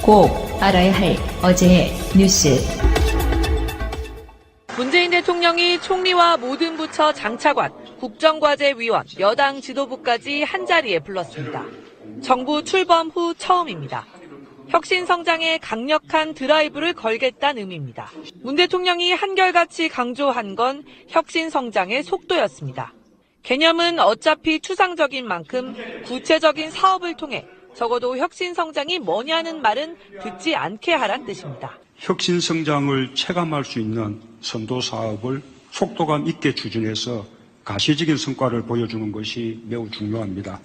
꼭 알아야 할 어제의 뉴스. 문재인 대통령이 총리와 모든 부처 장차관, 국정과제위원, 여당 지도부까지 한자리에 불렀습니다. 정부 출범 후 처음입니다. 혁신성장에 강력한 드라이브를 걸겠다는 의미입니다. 문 대통령이 한결같이 강조한 건 혁신성장의 속도였습니다. 개념은 어차피 추상적인 만큼 구체적인 사업을 통해 적어도 혁신성장이 뭐냐는 말은 듣지 않게 하란 뜻입니다. 혁신성장을 체감할 수 있는 선도 사업을 속도감 있게 추진해서 가시적인 성과를 보여주는 것이 매우 중요합니다.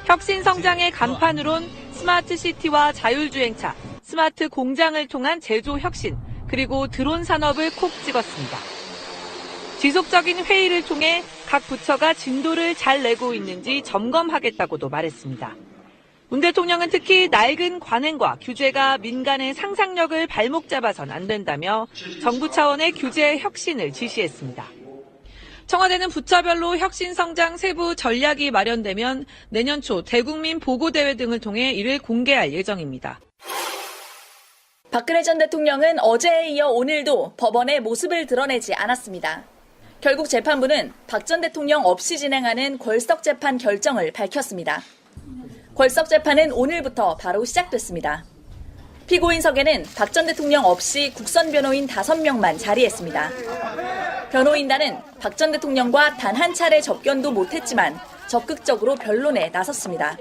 혁신성장의 간판으론 스마트시티와 자율주행차, 스마트 공장을 통한 제조 혁신, 그리고 드론 산업을 콕 찍었습니다. 지속적인 회의를 통해 각 부처가 진도를 잘 내고 있는지 점검하겠다고도 말했습니다. 문 대통령은 특히 낡은 관행과 규제가 민간의 상상력을 발목 잡아선 안 된다며 정부 차원의 규제 혁신을 지시했습니다. 청와대는 부처별로 혁신성장 세부 전략이 마련되면 내년 초 대국민 보고대회 등을 통해 이를 공개할 예정입니다. 박근혜 전 대통령은 어제에 이어 오늘도 법원의 모습을 드러내지 않았습니다. 결국 재판부는 박 전 대통령 없이 진행하는 궐석 재판 결정을 밝혔습니다. 궐석 재판은 오늘부터 바로 시작됐습니다. 피고인석에는 박 전 대통령 없이 국선 변호인 5명만 자리했습니다. 변호인단은 박 전 대통령과 단 한 차례 접견도 못했지만 적극적으로 변론에 나섰습니다.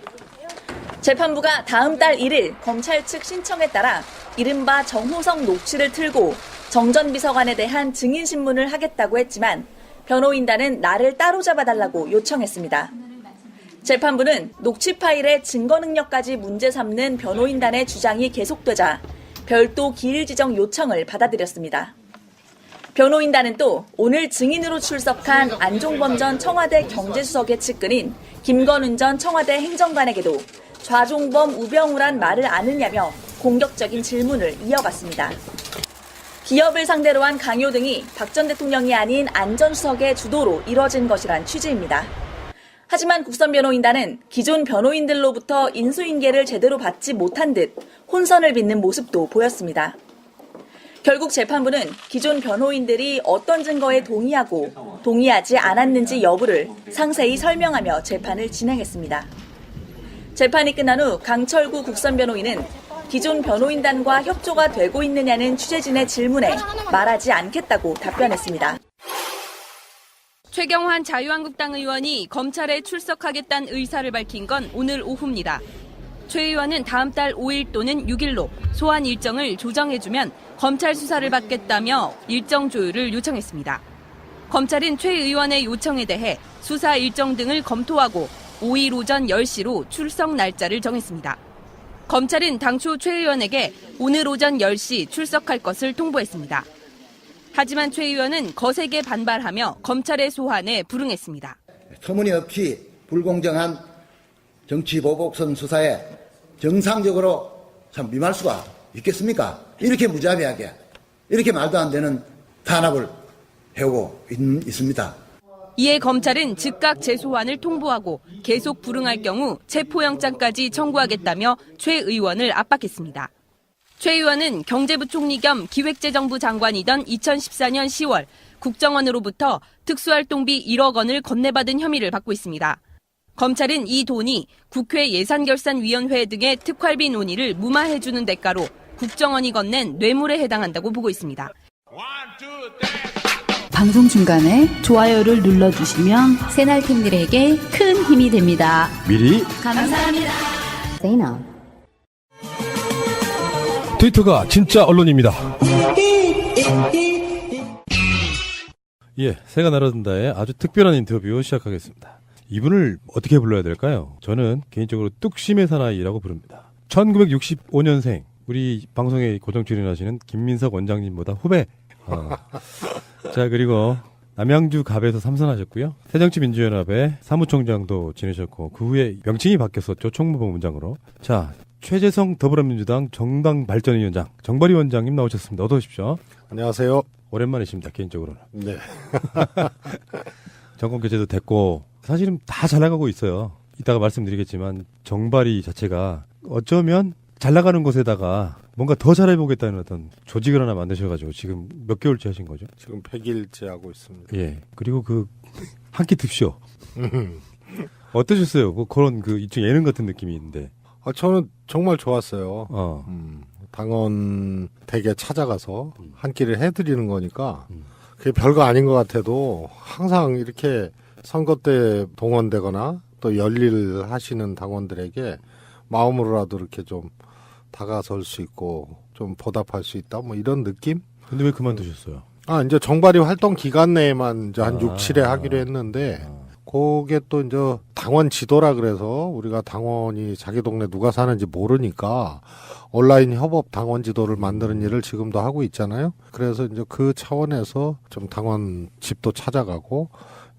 재판부가 다음 달 1일 검찰 측 신청에 따라 이른바 정호성 녹취를 틀고 정 전 비서관에 대한 증인신문을 하겠다고 했지만 변호인단은 날을 따로 잡아달라고 요청했습니다. 재판부는 녹취 파일의 증거 능력까지 문제 삼는 변호인단의 주장이 계속되자 별도 기일 지정 요청을 받아들였습니다. 변호인단은 또 오늘 증인으로 출석한 안종범 전 청와대 경제수석의 측근인 김건운 전 청와대 행정관에게도 좌종범 우병우란 말을 아느냐며 공격적인 질문을 이어갔습니다. 기업을 상대로 한 강요 등이 박 전 대통령이 아닌 안 전 수석의 주도로 이뤄진 것이란 취지입니다. 하지만 국선 변호인단은 기존 변호인들로부터 인수인계를 제대로 받지 못한 듯 혼선을 빚는 모습도 보였습니다. 결국 재판부는 기존 변호인들이 어떤 증거에 동의하고 동의하지 않았는지 여부를 상세히 설명하며 재판을 진행했습니다. 재판이 끝난 후 강철구 국선 변호인은 기존 변호인단과 협조가 되고 있느냐는 취재진의 질문에 말하지 않겠다고 답변했습니다. 최경환 자유한국당 의원이 검찰에 출석하겠다는 의사를 밝힌 건 오늘 오후입니다. 최 의원은 다음 달 5일 또는 6일로 소환 일정을 조정해주면 검찰 수사를 받겠다며 일정 조율을 요청했습니다. 검찰은 최 의원의 요청에 대해 수사 일정 등을 검토하고 5일 오전 10시로 출석 날짜를 정했습니다. 검찰은 당초 최 의원에게 오늘 오전 10시 출석할 것을 통보했습니다. 하지만 최 의원은 거세게 반발하며 검찰의 소환에 불응했습니다. 터무니없이 불공정한 정치보복선 수사에 정상적으로 참 임할 수가 있겠습니까? 이렇게 무자비하게, 이렇게 말도 안 되는 탄압을 해오고 있습니다. 이에 검찰은 즉각 재소환을 통보하고 계속 불응할 경우 체포영장까지 청구하겠다며 최 의원을 압박했습니다. 최 의원은 경제부총리 겸 기획재정부 장관이던 2014년 10월 국정원으로부터 특수활동비 1억 원을 건네받은 혐의를 받고 있습니다. 검찰은 이 돈이 국회 예산결산위원회 등의 특활비 논의를 무마해주는 대가로 국정원이 건넨 뇌물에 해당한다고 보고 있습니다. 방송 중간에 좋아요를 눌러주시면 새날팀들에게 큰 힘이 됩니다. 미리 감사합니다. 트위터가 진짜 언론입니다. 예, 새가 날아든다의 아주 특별한 인터뷰 시작하겠습니다. 이분을 어떻게 불러야 될까요? 저는 개인적으로 뚝심의 사나이라고 부릅니다. 1965년생, 우리 방송에 고정 출연하시는 김민석 원장님보다 후배. 자, 그리고 남양주 갑에서 삼선하셨고요. 새정치민주연합의 사무총장도 지내셨고 그 후에 명칭이 바뀌었었죠. 총무본부장으로. 자, 최재성 더불어민주당 정당발전위원장 정발위 원장님 나오셨습니다. 어서 오십시오. 안녕하세요. 오랜만이십니다. 개인적으로는. 네. 정권 교체도 됐고 사실은 다 잘 나가고 있어요. 이따가 말씀드리겠지만 정발위 자체가 어쩌면 잘 나가는 곳에다가 뭔가 더 잘해보겠다는 어떤 조직을 하나 만드셔가지고 지금 몇 개월째 하신 거죠? 지금 100일째 하고 있습니다. 예. 그리고 그 한 끼 듭쇼 어떠셨어요? 그런 이쪽 예능 같은 느낌이 있는데. 저는 정말 좋았어요. 어. 당원 댁에 찾아가서 한 끼를 해드리는 거니까 그게 별거 아닌 것 같아도 항상 이렇게 선거 때 동원되거나 또 열일 하시는 당원들에게 마음으로라도 이렇게 좀 다가설 수 있고 좀 보답할 수 있다 뭐 이런 느낌? 근데 왜 그만두셨어요? 이제 정발이 활동 기간 내에만 이제 한 6, 7회 하기로 했는데 그게 또 이제 당원 지도라 그래서 우리가 당원이 자기 동네 누가 사는지 모르니까 온라인 협업 당원 지도를 만드는 일을 지금도 하고 있잖아요. 그래서 이제 그 차원에서 좀 당원 집도 찾아가고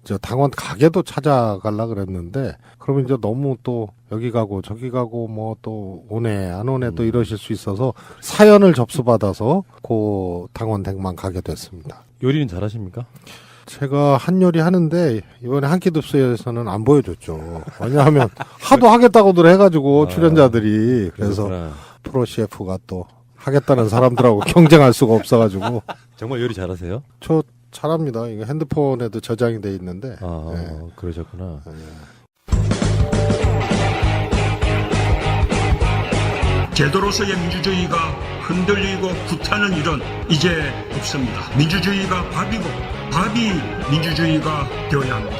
이제 당원 가게도 찾아가려 그랬는데 그러면 이제 너무 또 여기 가고 저기 가고 뭐 또 오네 안 오네 또 이러실 수 있어서 사연을 접수받아서 그 당원 댁만 가게 됐습니다. 요리는 잘하십니까? 제가 한 요리 하는데 이번에 한 끼 듭스에서는 안 보여줬죠. 왜냐하면 하도 하겠다고들 해가지고 출연자들이 그래서 그렇구나. 프로 셰프가 또 하겠다는 사람들하고 경쟁할 수가 없어가지고 정말 요리 잘하세요? 저 잘합니다. 이거 핸드폰에도 저장이 돼 있는데. 네. 그러셨구나. 제도로서의 민주주의가 흔들리고 구타는 일은 이제 없습니다. 민주주의가 밥이고 밥이 민주주의가 되어야 합니다.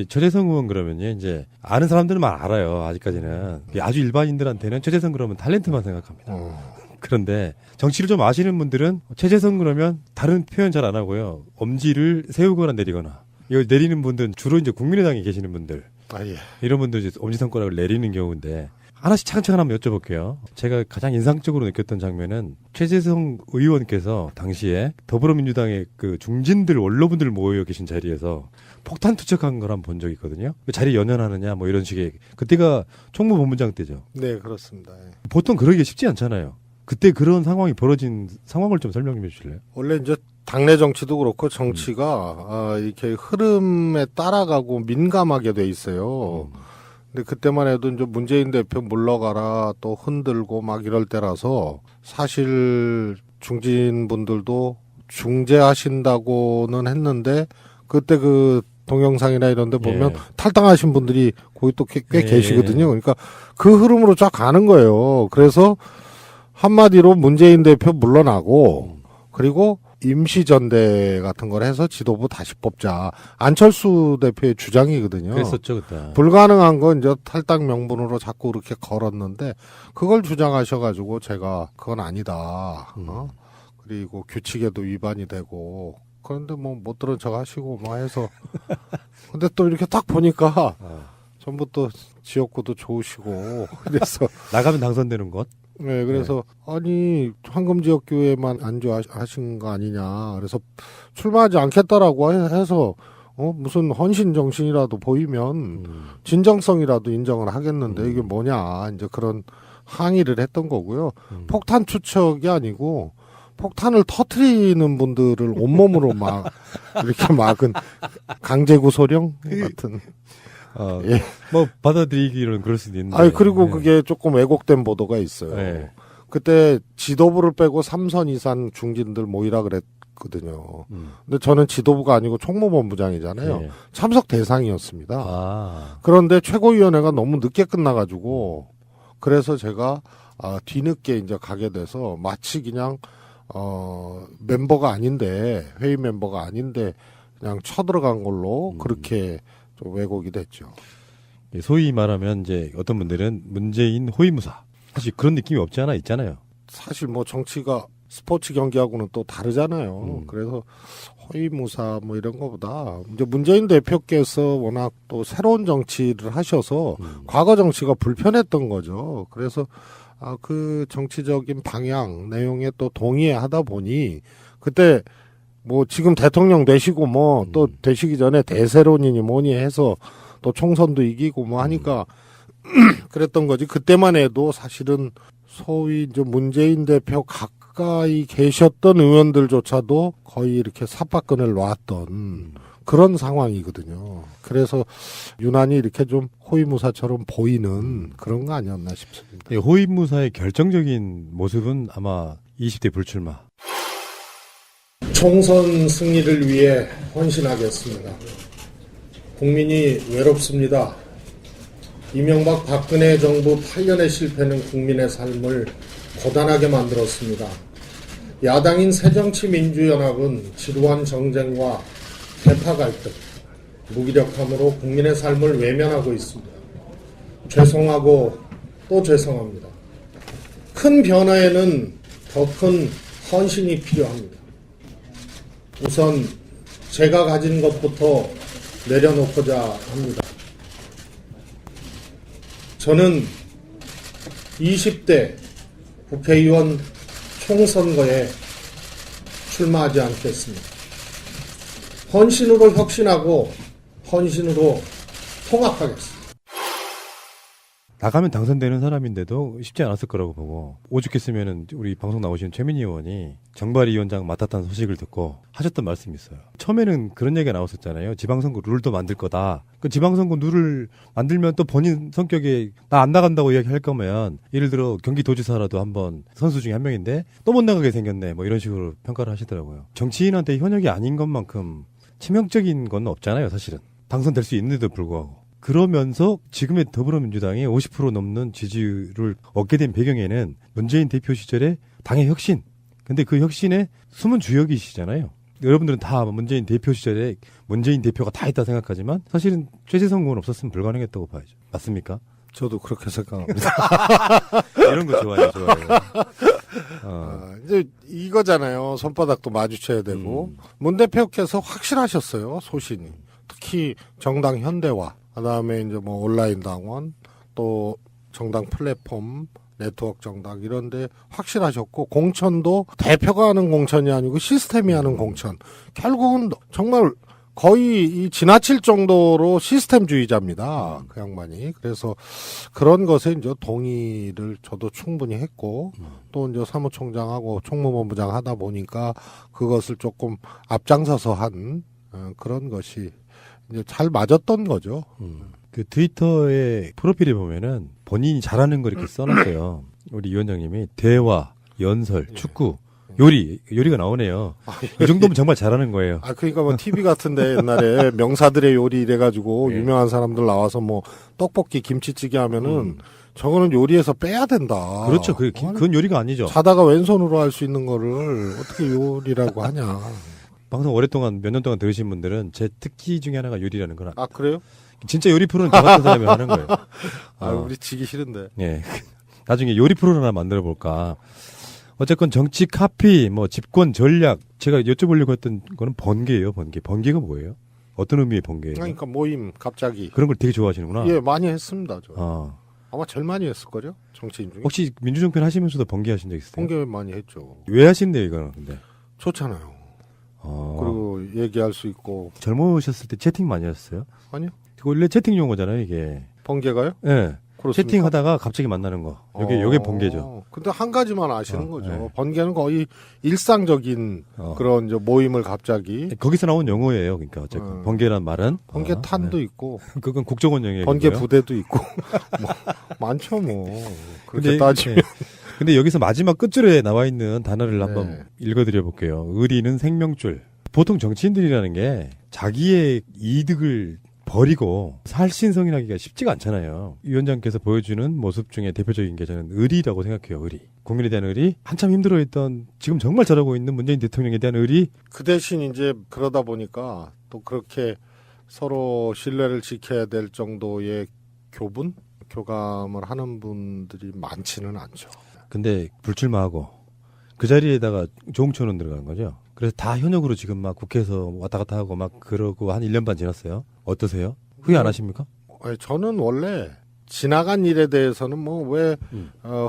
최재성 의원 그러면요, 이제 아는 사람들만 알아요. 아직까지는 아주 일반인들한테는 최재성 그러면 탤런트만 생각합니다. 그런데 정치를 좀 아시는 분들은 최재성 그러면 다른 표현 잘 안 하고요. 엄지를 세우거나 내리거나. 이걸 내리는 분들은 주로 이제 국민의당에 계시는 분들. 예. 이런 분들 이제 엄지손가락을 내리는 경우인데 하나씩 차근차근 한번 여쭤볼게요. 제가 가장 인상적으로 느꼈던 장면은 최재성 의원께서 당시에 더불어민주당의 그 중진들 원로분들 모여 계신 자리에서 폭탄 투척한 걸 한번 본 적이 있거든요. 그 자리 연연하느냐 뭐 이런 식의 그때가 총무본부장 때죠. 네, 그렇습니다. 보통 그러기가 쉽지 않잖아요. 그때 그런 상황이 벌어진 상황을 좀 설명해 주실래요? 원래 이제 당내 정치도 그렇고 정치가 이렇게 흐름에 따라가고 민감하게 돼 있어요. 근데 그때만 해도 이제 문재인 대표 물러가라 또 흔들고 막 이럴 때라서 사실 중진분들도 중재하신다고는 했는데 그때 그 동영상이나 이런 데 보면 탈당하신 분들이 거기 또 꽤 계시거든요. 그러니까 그 흐름으로 쫙 가는 거예요. 그래서 한마디로 문재인 대표 물러나고 그리고 임시전대 같은 걸 해서 지도부 다시 뽑자. 안철수 대표의 주장이거든요. 그랬었죠, 그때. 불가능한 건 이제 탈당 명분으로 자꾸 그렇게 걸었는데 그걸 주장하셔가지고 제가 그건 아니다. 그리고 규칙에도 위반이 되고 그런데 뭐 못 들은 척 하시고 뭐 해서 근데 또 이렇게 딱 보니까 전부 또 지역구도 좋으시고 그래서 나가면 당선되는 것? 네, 그래서 아니 황금지역교회만 안주하신 거 아니냐. 그래서 출마하지 않겠다라고 해서 무슨 헌신 정신이라도 보이면 진정성이라도 인정을 하겠는데 이게 뭐냐 이제 그런 항의를 했던 거고요. 폭탄 투척이 아니고 폭탄을 터트리는 분들을 온몸으로 막 이렇게 막은 강제구소령 같은. 예. 뭐 받아들이기로는 그럴 수도 있는데. 그리고 그게 조금 왜곡된 보도가 있어요. 그때 지도부를 빼고 3선 이상 중진들 모이라 그랬거든요. 근데 저는 지도부가 아니고 총무본부장이잖아요. 참석 대상이었습니다. 그런데 최고위원회가 너무 늦게 끝나가지고 그래서 제가 뒤늦게 이제 가게 돼서 마치 그냥 멤버가 아닌데 회의 멤버가 아닌데 그냥 쳐들어간 걸로 그렇게 좀 왜곡이 됐죠. 소위 말하면 이제 어떤 분들은 문재인 호위무사. 사실 그런 느낌이 없지 않아 있잖아요. 사실 뭐 정치가 스포츠 경기하고는 또 다르잖아요. 그래서 호위무사 뭐 이런 거보다 이제 문재인 대표께서 워낙 또 새로운 정치를 하셔서 과거 정치가 불편했던 거죠. 그래서 그 정치적인 방향 내용에 또 동의하다 보니 그때 뭐 지금 대통령 되시고 뭐 또 되시기 전에 대세론이니 뭐니 해서 또 총선도 이기고 뭐 하니까 그랬던 거지. 그때만 해도 사실은 소위 이제 문재인 대표 가까이 계셨던 의원들조차도 거의 이렇게 삽박근을 놨던 그런 상황이거든요. 그래서 유난히 이렇게 좀 호위무사처럼 보이는 그런 거 아니었나 싶습니다. 예, 호위무사의 결정적인 모습은 아마 20대 불출마. 총선 승리를 위해 헌신하겠습니다. 국민이 외롭습니다. 이명박 박근혜 정부 8년의 실패는 국민의 삶을 고단하게 만들었습니다. 야당인 새정치민주연합은 지루한 정쟁과 개파 갈등, 무기력함으로 국민의 삶을 외면하고 있습니다. 죄송하고 또 죄송합니다. 큰 변화에는 더 큰 헌신이 필요합니다. 우선 제가 가진 것부터 내려놓고자 합니다. 저는 20대 국회의원 총선거에 출마하지 않겠습니다. 헌신으로 혁신하고 헌신으로 통합하겠습니다. 나가면 당선되는 사람인데도 쉽지 않았을 거라고 보고 오죽했으면은 우리 방송 나오신 최민희 의원이 정발위 위원장 맡았다는 소식을 듣고 하셨던 말씀이 있어요. 처음에는 그런 얘기가 나왔었잖아요. 지방선거 룰도 만들 거다. 그 지방선거 룰을 만들면 또 본인 성격에 나 안 나간다고 이야기할 거면 예를 들어 경기도지사라도 한번 선수 중에 한 명인데 또 못 나가게 생겼네 뭐 이런 식으로 평가를 하시더라고요. 정치인한테 현역이 아닌 것만큼 치명적인 건 없잖아요. 사실은 당선될 수 있는데도 불구하고. 그러면서 지금의 더불어민주당이 50% 넘는 지지율을 얻게 된 배경에는 문재인 대표 시절에 당의 혁신. 근데 그 혁신의 숨은 주역이시잖아요. 여러분들은 다 문재인 대표 시절에 문재인 대표가 다 했다 생각하지만 사실은 최재성 의원 없었으면 불가능했다고 봐야죠. 맞습니까? 저도 그렇게 생각합니다. 이런 거 좋아요. 이제 이거잖아요. 손바닥도 마주쳐야 되고. 문 대표께서 확실하셨어요. 소신이. 특히 정당 현대화. 그다음에 이제 뭐 온라인 당원, 또 정당 플랫폼, 네트워크 정당 이런데 확실하셨고 공천도 대표가 하는 공천이 아니고 시스템이 하는 공천. 결국은 정말 거의 이 지나칠 정도로 시스템주의자입니다. 그 양반이. 그래서 그런 것에 이제 동의를 저도 충분히 했고 또 이제 사무총장하고 총무본부장 하다 보니까 그것을 조금 앞장서서 한 그런 것이 이제 잘 맞았던 거죠. 그 트위터의 프로필에 보면은 본인이 잘하는 거 이렇게 써놨어요. 우리 위원장님이 대화, 연설, 축구, 요리가 나오네요. 이 정도면 정말 잘하는 거예요. 그러니까 뭐 TV 같은데 옛날에 명사들의 요리 이래가지고 유명한 사람들 나와서 뭐 떡볶이, 김치찌개 하면은 저거는 요리에서 빼야 된다. 그렇죠. 그건 요리가 아니죠. 자다가 왼손으로 할 수 있는 거를 어떻게 요리라고 하냐. 방송 오랫동안 몇 년 동안 들으신 분들은 제 특기 중에 하나가 요리라는 거라. 그래요? 진짜 요리 프로는 저 같은 사람이 하는 거예요. 우리 지기 싫은데. 예. 나중에 요리 프로를 하나 만들어 볼까. 어쨌건 정치 카피, 뭐 집권 전략, 제가 여쭤보려고 했던 거는 번개예요, 번개. 번개가 뭐예요? 어떤 의미의 번개예요? 그러니까 모임 갑자기. 그런 걸 되게 좋아하시는구나. 예, 많이 했습니다. 저. 아마 제일 많이 했을걸요? 정치인 중에. 혹시 민주정편 하시면서도 번개 하신 적 있으세요? 번개 많이 했죠. 왜 하시는데요, 이거는 근데? 좋잖아요. 그리고 얘기할 수 있고. 젊으셨을 때 채팅 많이 하셨어요? 아니요. 원래 채팅 용어잖아요, 이게. 번개가요? 예. 네. 그렇습니까? 채팅하다가 갑자기 만나는 거. 요게 번개죠. 근데 한 가지만 아시는 거죠. 네. 번개는 거의 일상적인 그런 이제 모임을 갑자기. 거기서 나온 용어예요. 그러니까 어쨌든 번개란 말은 번개탄도 있고. 그건 국정원 영역이고요. 번개 부대도 있고. 뭐, 많죠, 뭐. 그렇게 따지면. 근데 여기서 마지막 끝줄에 나와 있는 단어를 한번 읽어드려 볼게요. 의리는 생명줄. 보통 정치인들이라는 게 자기의 이득을 버리고 살신성인하기가 쉽지가 않잖아요. 위원장께서 보여주는 모습 중에 대표적인 게 저는 의리라고 생각해요. 의리. 국민에 대한 의리. 한참 힘들어했던 지금 정말 잘하고 있는 문재인 대통령에 대한 의리. 그 대신 이제 그러다 보니까 또 그렇게 서로 신뢰를 지켜야 될 정도의 교감을 하는 분들이 많지는 않죠. 근데 불출마하고 그 자리에다가 조홍천은 들어간 거죠. 그래서 다 현역으로 지금 막 국회에서 왔다 갔다 하고 막 그러고 한 1년 반 지났어요. 어떠세요? 후회 안 하십니까? 저는 원래 지나간 일에 대해서는 뭐 왜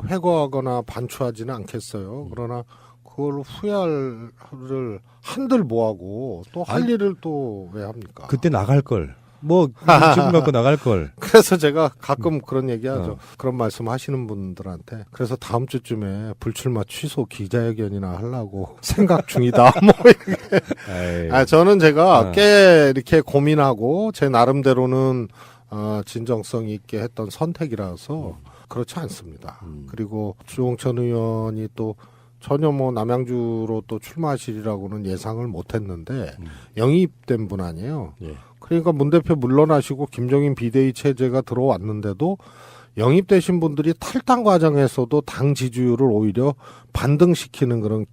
회고하거나 반추하지는 않겠어요. 그러나 그걸 후회를 한들 뭐하고 또 할 일을 또 왜 합니까? 그때 나갈 걸. 뭐 지금 갖고 나갈 걸. 그래서 제가 가끔 그런 얘기하죠. 그런 말씀 하시는 분들한테. 그래서 다음 주쯤에 불출마 취소 기자회견이나 하려고 생각 중이다. 뭐 이렇게. 저는 제가 꽤 이렇게 고민하고 제 나름대로는 진정성 있게 했던 선택이라서 그렇지 않습니다. 그리고 주홍천 의원이 또 전혀 뭐 남양주로 또 출마하시리라고는 예상을 못했는데 영입된 분 아니에요. 예. 그러니까 문 대표 물러나시고 김종인 비대위 체제가 들어왔는데도 영입되신 분들이 탈당 과정에서도 당 지지율을 오히려 반등시키는 그런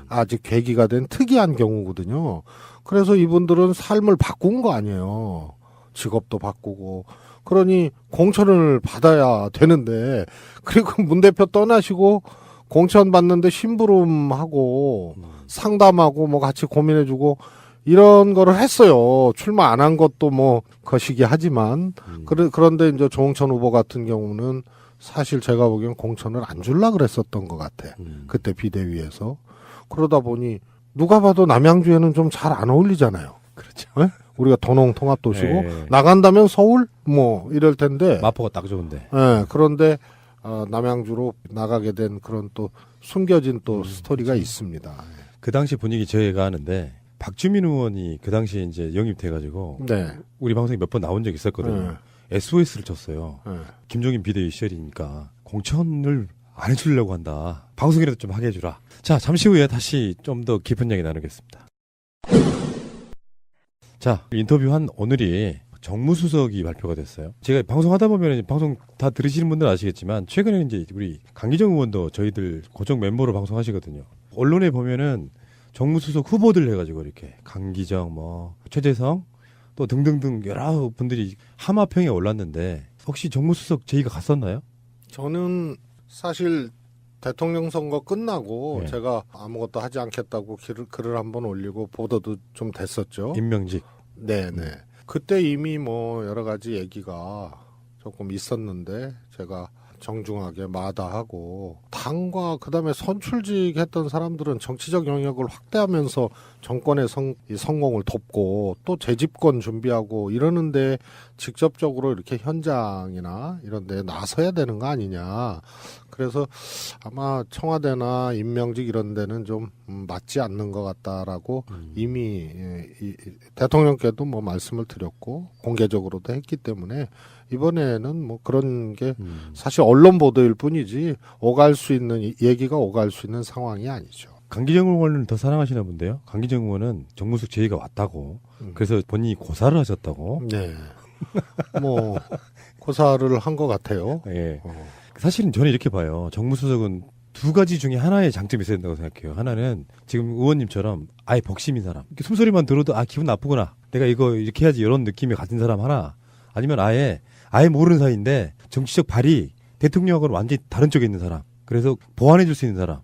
아직 계기가 된 특이한 경우거든요. 그래서 이분들은 삶을 바꾼 거 아니에요. 직업도 바꾸고. 그러니 공천을 받아야 되는데, 그리고 문 대표 떠나시고 공천 받는데 심부름하고 상담하고 뭐 같이 고민해주고 이런 거를 했어요. 출마 안 한 것도 뭐 거시기 하지만 그런데 이제 조홍천 후보 같은 경우는 사실 제가 보기엔 공천을 안 줄라 그랬었던 것 같아. 그때 비대위에서. 그러다 보니 누가 봐도 남양주에는 좀 잘 안 어울리잖아요. 그렇죠. 네? 우리가 도농 통합도시고 네. 나간다면 서울 뭐 이럴 텐데. 마포가 딱 좋은데. 네, 그런데 남양주로 나가게 된 그런 또 숨겨진 또 스토리가 있습니다. 그 당시 분위기 제가 아는데 박주민 의원이 그 당시에 이제 영입돼가지고 네. 우리 방송에 몇 번 나온 적 있었거든요. SOS를 쳤어요. 네. 김종인 비대위 시절이니까 공천을 안 해주려고 한다. 방송이라도 좀 하게 해주라. 자, 잠시 후에 다시 좀 더 깊은 이야기 나누겠습니다. 자, 인터뷰한 오늘이 정무수석이 발표가 됐어요. 제가 방송하다 보면 방송 다 들으시는 분들 아시겠지만 최근에 이제 우리 강기정 의원도 저희들 고정 멤버로 방송하시거든요. 언론에 보면은 정무수석 후보들 해가지고 이렇게 강기정, 뭐 최재성 또 등등등 여러 분들이 하마평에 올랐는데 혹시 정무수석 제의가 갔었나요? 저는 사실 대통령 선거 끝나고 네. 제가 아무것도 하지 않겠다고 글을 한번 올리고 보도도 좀 됐었죠. 임명직. 네네. 그때 이미 뭐 여러 가지 얘기가 조금 있었는데 제가 정중하게 마다하고 당과 그다음에 선출직 했던 사람들은 정치적 영역을 확대하면서 정권의 성공을 돕고 또 재집권 준비하고 이러는데 직접적으로 이렇게 현장이나 이런 데 나서야 되는 거 아니냐. 그래서 아마 청와대나 임명직 이런 데는 좀 맞지 않는 것 같다라고 이미 대통령께도 뭐 말씀을 드렸고 공개적으로도 했기 때문에 이번에는 뭐 그런 게 사실 언론 보도일 뿐이지 오갈 수 있는 얘기가 오갈 수 있는 상황이 아니죠. 강기정 의원을 더 사랑하시나 본데요. 강기정 의원은 정무수석 제의가 왔다고. 그래서 본인이 고사를 하셨다고. 네. 뭐 고사를 한 것 같아요. 예. 사실은 저는 이렇게 봐요. 정무수석은 두 가지 중에 하나의 장점이 있어야 된다고 생각해요. 하나는 지금 의원님처럼 아예 복심인 사람. 이렇게 숨소리만 들어도 아 기분 나쁘구나. 내가 이거 이렇게 해야지 이런 느낌이 가진 사람 하나. 아니면 아예 모르는 사이인데 정치적 발이 대통령하고는 완전히 다른 쪽에 있는 사람. 그래서 보완해 줄 수 있는 사람.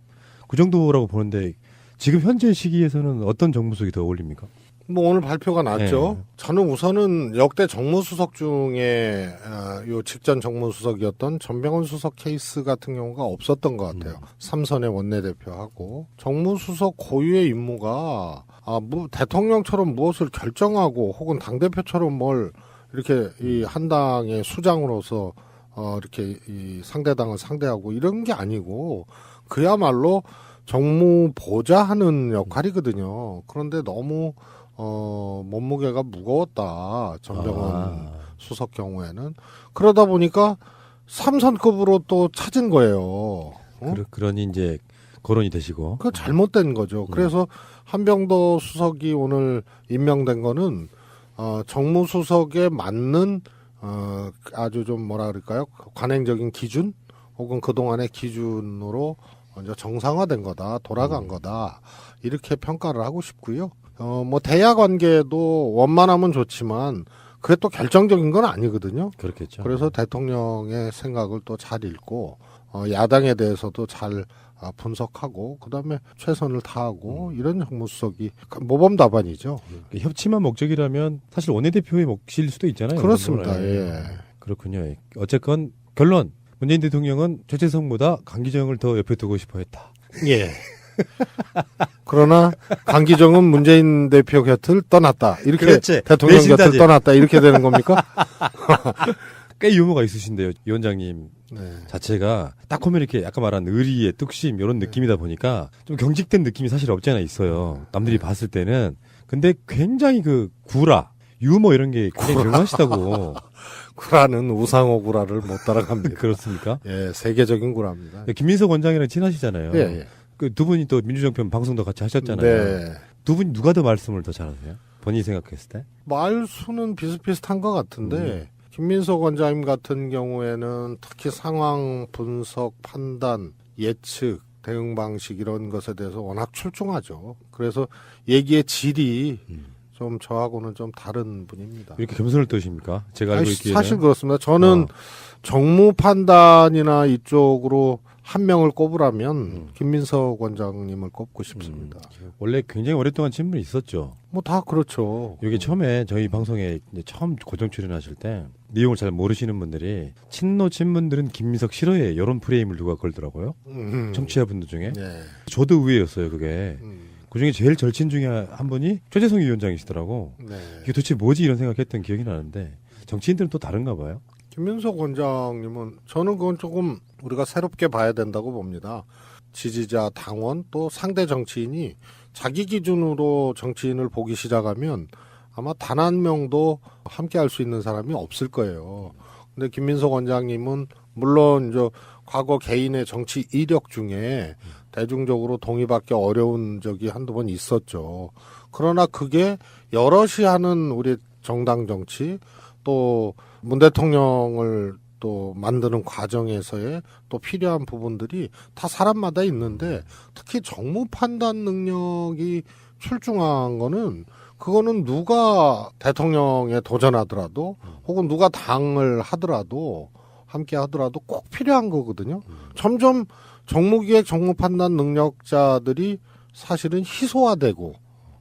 그 정도라고 보는데 지금 현재 시기에서는 어떤 정무수석이 더 어울립니까? 뭐 오늘 발표가 났죠. 네. 저는 우선은 역대 정무수석 중에 요 직전 정무수석이었던 전병헌 수석 케이스 같은 경우가 없었던 것 같아요. 삼선의 원내대표하고 정무수석 고유의 임무가 뭐 대통령처럼 무엇을 결정하고 혹은 당대표처럼 뭘 이렇게 이 한 당의 수장으로서 이렇게 이 상대당을 상대하고 이런 게 아니고 그야말로 정무 보좌하는 역할이거든요. 그런데 너무 몸무게가 무거웠다. 전병헌 수석 경우에는. 그러다 보니까 3선급으로 또 찾은 거예요. 그러니 이제 거론이 되시고. 그 잘못된 거죠. 그래서 한병도 수석이 오늘 임명된 거는 정무수석에 맞는 아주 좀 뭐라 그럴까요? 관행적인 기준 혹은 그동안의 기준으로 이제 정상화된 거다. 돌아간 거다. 이렇게 평가를 하고 싶고요. 뭐 대야 관계도 원만하면 좋지만 그게 또 결정적인 건 아니거든요. 그렇겠죠. 그래서 대통령의 생각을 또 잘 읽고 야당에 대해서도 잘 분석하고 그다음에 최선을 다하고 이런 정무수석이 모범답안이죠. 협치만 목적이라면 사실 원내대표의 몫일 수도 있잖아요. 그렇습니다. 예. 그렇군요. 어쨌건 결론 문재인 대통령은 최재성보다 강기정을 더 옆에 두고 싶어 했다. 예. 그러나 강기정은 문재인 대표 곁을 떠났다. 이렇게 그렇지. 대통령 내신다지. 곁을 떠났다. 이렇게 되는 겁니까? 꽤 유머가 있으신데요, 위원장님 네. 자체가 딱 보면 이렇게 아까 말한 의리의 뚝심 이런 느낌이다 보니까 좀 경직된 느낌이 사실 없지 않아 있어요. 남들이 봤을 때는. 근데 굉장히 그 구라, 유머 이런 게 굉장히 능하시다고. 구라는 우상호 구라를 못 따라갑니다. 그렇습니까? 예, 세계적인 구라입니다. 김민석 원장이랑 친하시잖아요. 예, 예. 그 두 분이 또 민주정편 방송도 같이 하셨잖아요. 네. 두 분이 누가 더 말씀을 더 잘하세요? 본인이 생각했을 때? 말수는 비슷비슷한 것 같은데 김민석 원장님 같은 경우에는 특히 상황 분석, 판단, 예측, 대응 방식 이런 것에 대해서 워낙 출중하죠. 그래서 얘기의 질이 좀 저하고는 좀 다른 분입니다. 이렇게 겸손을 떠십니까? 제가 알고 있기에는. 사실 그렇습니다. 저는 정무 판단이나 이쪽으로 한 명을 꼽으라면 김민석 원장님을 꼽고 싶습니다. 원래 굉장히 오랫동안 친분이 있었죠. 뭐 다 그렇죠. 이게 처음에 저희 방송에 이제 처음 고정 출연하실 때 내용을 잘 모르시는 분들이 친노 친분들은 김민석 싫어해 이런 프레임을 누가 걸더라고요. 청취자분들 중에. 네. 저도 의외였어요 그게. 그중에 제일 절친 중에 한 분이 최재성 위원장이시더라고. 네. 이게 도대체 뭐지 이런 생각했던 기억이 나는데 정치인들은 또 다른가 봐요. 김민석 원장님은 저는 그건 조금 우리가 새롭게 봐야 된다고 봅니다. 지지자, 당원 또 상대 정치인이 자기 기준으로 정치인을 보기 시작하면 아마 단 한 명도 함께 할 수 있는 사람이 없을 거예요. 근데 김민석 원장님은 물론 이제 과거 개인의 정치 이력 중에 대중적으로 동의받기 어려운 적이 한두 번 있었죠. 그러나 그게 여럿이 하는 우리 정당 정치 또 문 대통령을 또 만드는 과정에서의 또 필요한 부분들이 다 사람마다 있는데 특히 정무 판단 능력이 출중한 거는 그거는 누가 대통령에 도전하더라도 혹은 누가 당을 하더라도 함께 하더라도 꼭 필요한 거거든요. 점점 정무기획 정무 판단 능력자들이 사실은 희소화되고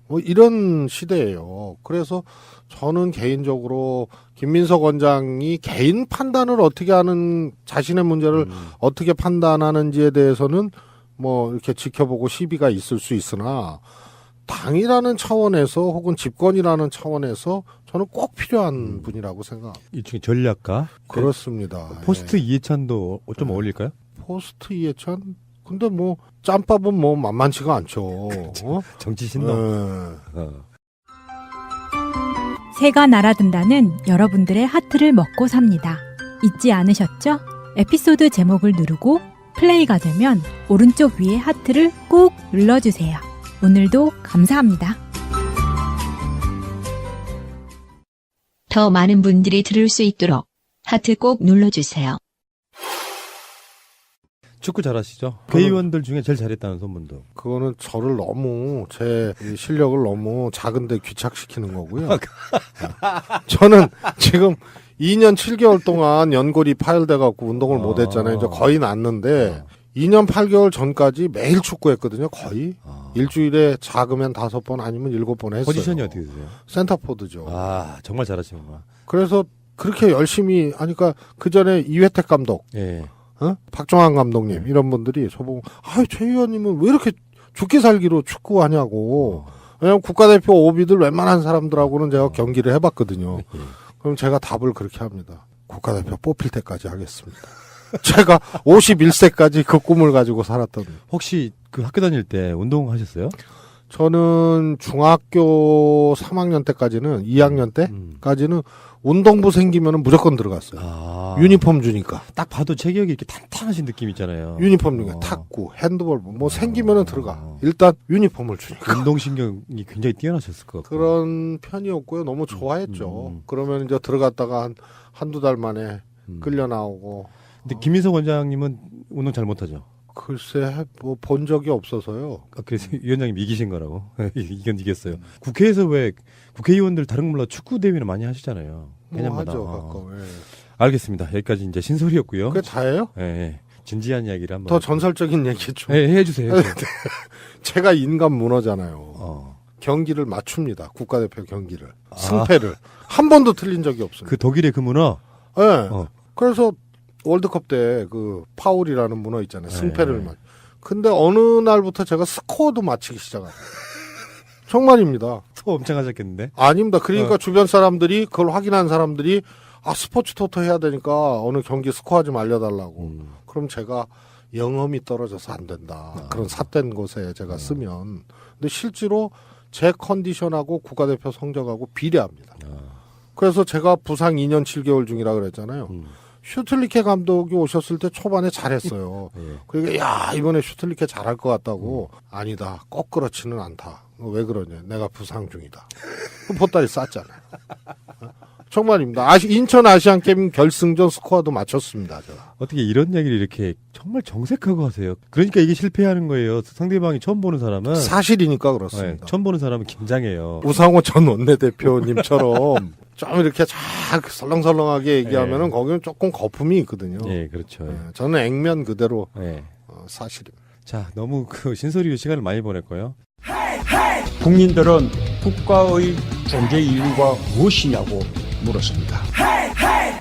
뭐 이런 시대예요. 그래서 저는 개인적으로 김민석 원장이 개인 판단을 어떻게 하는 자신의 문제를 어떻게 판단하는지에 대해서는 뭐 이렇게 지켜보고 시비가 있을 수 있으나 당이라는 차원에서 혹은 집권이라는 차원에서 저는 꼭 필요한 분이라고 생각합니다. 이 중에 전략가? 그렇습니다. 포스트 예. 이해찬도 좀 어울릴까요? 포스트 이해찬? 근데 뭐 짬밥은 뭐 만만치가 않죠. 어? 정치 신동. 새가 날아든다는 여러분들의 하트를 먹고 삽니다. 잊지 않으셨죠? 에피소드 제목을 누르고 플레이가 되면 오른쪽 위에 하트를 꾹 눌러주세요. 오늘도 감사합니다. 더 많은 분들이 들을 수 있도록 하트 꼭 눌러주세요. 축구 잘하시죠? 회의원들 중에 제일 잘했다는 소문도. 그거는 저를 너무 제 실력을 너무 작은데 귀착시키는 거고요. 저는 지금 2년 7개월 동안 연골이 파열돼 갖고 운동을 못 했잖아요. 이제 거의 났는데 2년 8개월 전까지 매일 축구했거든요. 거의 일주일에 작으면 5번 아니면 7번 했어요. 포지션이 어떻게 되세요? 센터포드죠. 아 정말 잘하시는구나. 그래서 그렇게 열심히 하니까 그 전에 이회택 감독, 예. 박종환 감독님 이런 분들이 저보고 최 의원님은 왜 이렇게 죽기 살기로 축구하냐고. 왜냐면 국가대표 오비들 웬만한 사람들하고는 제가 경기를 해봤거든요. 그럼 제가 답을 그렇게 합니다. 국가대표 뽑힐 때까지 하겠습니다. 제가 51세까지 그 꿈을 가지고 살았던. 혹시 그 학교 다닐 때 운동하셨어요? 저는 중학교 3학년 때까지는 2학년 때까지는 운동부 생기면 무조건 들어갔어요. 유니폼 주니까. 딱 봐도 체격이 이렇게 탄탄하신 느낌 있잖아요. 유니폼 주니까 탁구, 핸드볼 뭐 생기면은 들어가. 일단 유니폼을 주니까. 운동신경이 굉장히 뛰어나셨을 것 같아요. 그런 편이었고요. 너무 좋아했죠. 그러면 이제 들어갔다가 한두 달 만에 끌려 나오고. 근데 김민석 원장님은 운동 잘 못하죠? 글쎄, 뭐 본 적이 없어서요. 그래서 위원장님 이기신 거라고. 이겼어요. 국회에서 왜 국회의원들 다른 거 몰라 축구 대회는 많이 하시잖아요. 뭐 하죠, 가끔. 예. 알겠습니다. 여기까지 이제 신소리였고요. 그게 다예요? 예, 예. 진지한 이야기를 한번. 더 전설적인 얘기 좀. 예, 해주세요. 제가 인간 문어잖아요. 경기를 맞춥니다. 국가대표 경기를. 승패를. 한 번도 틀린 적이 없습니다. 그 독일의 그 문어? 예. 그래서 월드컵 때 그 파울이라는 문어 있잖아요. 승패를 근데 어느 날부터 제가 스코어도 맞히기 시작합니다. 정말입니다. 또 엄청 하셨겠는데? 아닙니다. 그러니까 주변 사람들이 그걸 확인한 사람들이 스포츠 토토 해야 되니까 어느 경기 스코어 좀 알려달라고. 그럼 제가 영험이 떨어져서 안 된다. 그런 삿된 곳에 제가 쓰면. 근데 실제로 제 컨디션하고 국가대표 성적하고 비례합니다. 그래서 제가 부상 2년 7개월 중이라 그랬잖아요. 슈틀리케 감독이 오셨을 때 초반에 잘했어요. 그러니까 야 이번에 슈틀리케 잘할 것 같다고. 아니다. 꼭 그렇지는 않다. 왜 그러냐. 내가 부상 중이다. 보따리 쌌잖아요. 정말입니다. 인천 아시안게임 결승전 스코어도 맞췄습니다. 제가. 어떻게 이런 얘기를 이렇게 정말 정색하고 하세요? 그러니까 이게 실패하는 거예요. 상대방이 처음 보는 사람은. 사실이니까 그렇습니다. 네, 처음 보는 사람은 긴장해요. 우상호 전 원내대표님처럼 좀 이렇게 쫙 설렁설렁하게 얘기하면은 거기는 조금 거품이 있거든요. 네, 그렇죠. 저는 액면 그대로 사실입니다. 자, 너무 신소리로 시간을 많이 보낼 거예요. 국민들은 국가의 존재 이유가 무엇이냐고 물었습니다.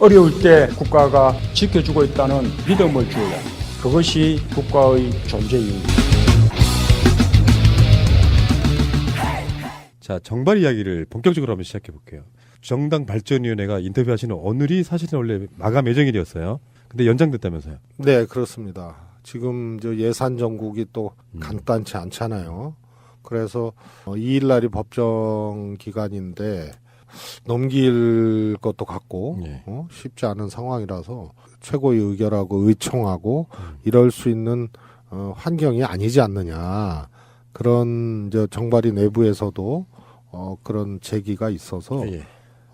어려울 때 국가가 지켜주고 있다는 믿음을 주어야 그것이 국가의 존재 이유입니다. 자, 정발 이야기를 본격적으로 한번 시작해 볼게요. 정당발전위원회가 인터뷰하시는 오늘이 사실은 원래 마감 예정일이었어요. 근데 연장됐다면서요? 네, 그렇습니다. 지금 예산 정국이 또 간단치 않잖아요. 그래서 2일 날이 법정 기간인데 넘길 것도 같고 쉽지 않은 상황이라서 최고위 의결하고 의총하고 이럴 수 있는 환경이 아니지 않느냐. 그런 정발위 내부에서도 그런 제기가 있어서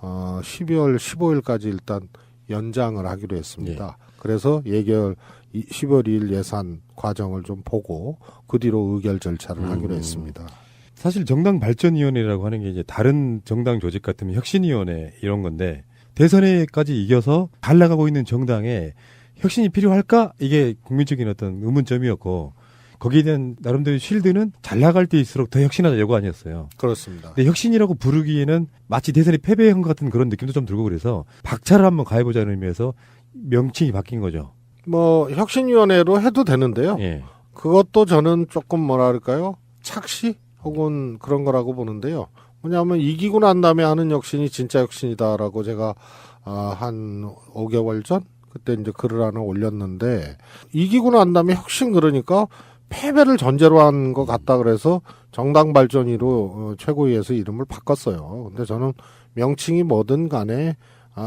12월 15일까지 일단 연장을 하기로 했습니다. 그래서 12월 2일 예산 과정을 좀 보고 그 뒤로 의결 절차를 하기로 했습니다. 사실 정당발전위원회라고 하는 게 이제 다른 정당 조직 같으면 혁신위원회 이런 건데 대선에까지 이겨서 잘 나가고 있는 정당에 혁신이 필요할까? 이게 국민적인 어떤 의문점이었고 거기에 대한 나름대로 쉴드는 잘 나갈 때일수록 더 혁신하자 요구 아니었어요. 그렇습니다. 근데 혁신이라고 부르기에는 마치 대선에 패배한 것 같은 그런 느낌도 좀 들고 그래서 박차를 한번 가해보자는 의미에서 명칭이 바뀐 거죠. 혁신위원회로 해도 되는데요. 예. 그것도 저는 조금 뭐랄까요? 착시? 혹은 그런 거라고 보는데요. 뭐냐면 이기고 난 다음에 하는 혁신이 진짜 혁신이다라고 제가 한 5개월 전? 그때 이제 글을 하나 올렸는데 이기고 난 다음에 혁신 그러니까 패배를 전제로 한 것 같다 그래서 정당발전위로 최고위에서 이름을 바꿨어요. 근데 저는 명칭이 뭐든 간에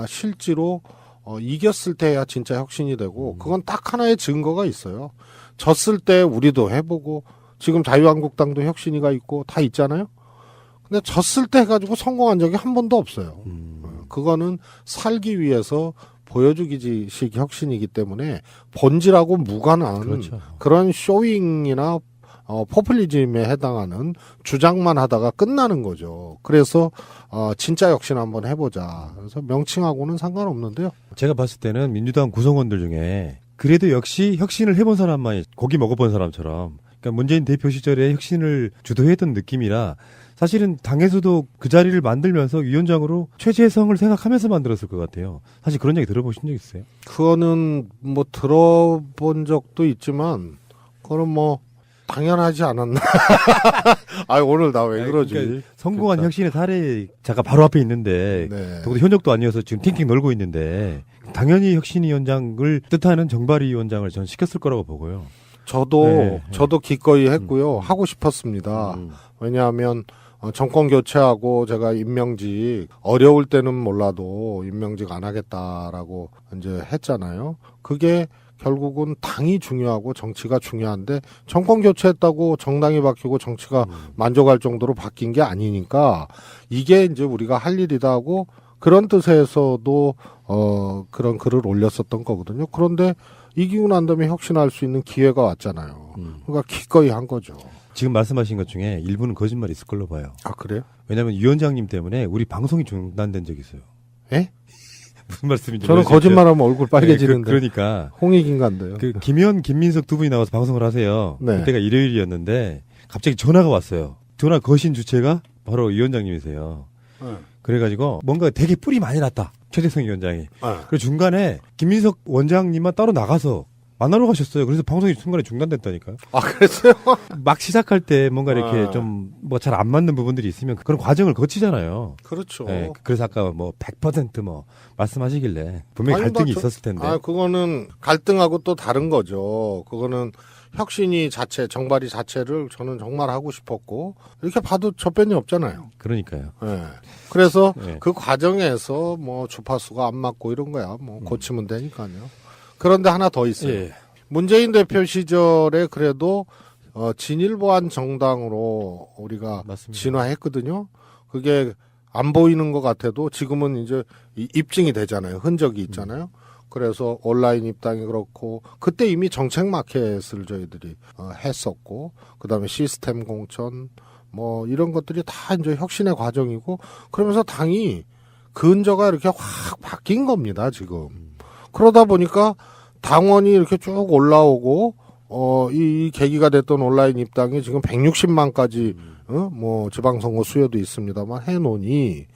실제로 이겼을 때야 진짜 혁신이 되고 그건 딱 하나의 증거가 있어요. 졌을 때 우리도 해보고 지금 자유한국당도 혁신이가 있고 다 있잖아요. 근데 졌을 때 해가지고 성공한 적이 한 번도 없어요. 그거는 살기 위해서 보여주기식 혁신이기 때문에 본질하고 무관한 그런 쇼잉이나 포퓰리즘에 해당하는 주장만 하다가 끝나는 거죠. 그래서 진짜 혁신 한번 해보자. 그래서 명칭하고는 상관없는데요. 제가 봤을 때는 민주당 구성원들 중에 그래도 역시 혁신을 해본 사람만 고기 먹어본 사람처럼 그러니까 문재인 대표 시절에 혁신을 주도했던 느낌이라 사실은 당에서도 그 자리를 만들면서 위원장으로 최재성을 생각하면서 만들었을 것 같아요. 사실 그런 얘기 들어보신 적 있어요? 그거는 들어본 적도 있지만 그거는 당연하지 않았나. 오늘 나 왜 그러지? 그러니까 성공한 혁신의 사례자가 바로 앞에 있는데 더구나 현역도 아니어서 지금 팅팅 놀고 있는데 당연히 혁신위원장을 뜻하는 정발위원장을 전 시켰을 거라고 보고요. 저도 기꺼이 했고요. 하고 싶었습니다. 왜냐하면 정권 교체하고 제가 임명직 어려울 때는 몰라도 임명직 안 하겠다라고 이제 했잖아요. 그게 결국은 당이 중요하고 정치가 중요한데 정권 교체했다고 정당이 바뀌고 정치가 만족할 정도로 바뀐 게 아니니까 이게 이제 우리가 할 일이다 하고 그런 뜻에서도 그런 글을 올렸었던 거거든요. 그런데 이기고 난 다음에 혁신할 수 있는 기회가 왔잖아요. 그러니까 기꺼이 한 거죠. 지금 말씀하신 것 중에 일부는 거짓말이 있을 걸로 봐요. 아, 그래요? 왜냐하면 위원장님 때문에 우리 방송이 중단된 적이 있어요. 예? 무슨 말씀인지 저는 거짓말하면 얼굴 빨개지는데. 그러니까 홍익인간데요. 김의원, 김민석 두 분이 나와서 방송을 하세요. 네. 그때가 일요일이었는데 갑자기 전화가 왔어요. 전화 거신 주체가 바로 위원장님이세요. 그래가지고 뭔가 되게 뿔이 많이 났다. 최재성 위원장이. 그리고 중간에 김민석 원장님만 따로 나가서 만나러 가셨어요. 그래서 방송이 중간에 중단됐다니까요. 아, 그랬어요? 막 시작할 때 뭔가 이렇게 아. 좀 뭐 잘 안 맞는 부분들이 있으면 그런 과정을 거치잖아요. 그렇죠. 네, 그래서 아까 뭐 100% 말씀하시길래 분명히 아니, 갈등이 저- 있었을 텐데. 아, 그거는 갈등하고 또 다른 거죠. 그거는 혁신이 자체, 정발이 자체를 저는 정말 하고 싶었고, 이렇게 봐도 저변이 없잖아요. 그러니까요. 예. 그래서 네. 그 과정에서 뭐 주파수가 안 맞고 이런 거야. 뭐 고치면 되니까요. 그런데 하나 더 있어요. 예. 문재인 대표 시절에 그래도 진일보한 정당으로 우리가 맞습니다. 진화했거든요. 그게 안 보이는 것 같아도 지금은 이제 입증이 되잖아요. 흔적이 있잖아요. 그래서 온라인 입당이 그렇고 그때 이미 정책 마켓을 저희들이 했었고 그다음에 시스템 공천 뭐 이런 것들이 다 이제 혁신의 과정이고 그러면서 당이 근저가 이렇게 확 바뀐 겁니다. 지금. 그러다 보니까 당원이 이렇게 쭉 올라오고 이 계기가 됐던 온라인 입당이 지금 160만까지 뭐 지방선거 수요도 있습니다만 해놓으니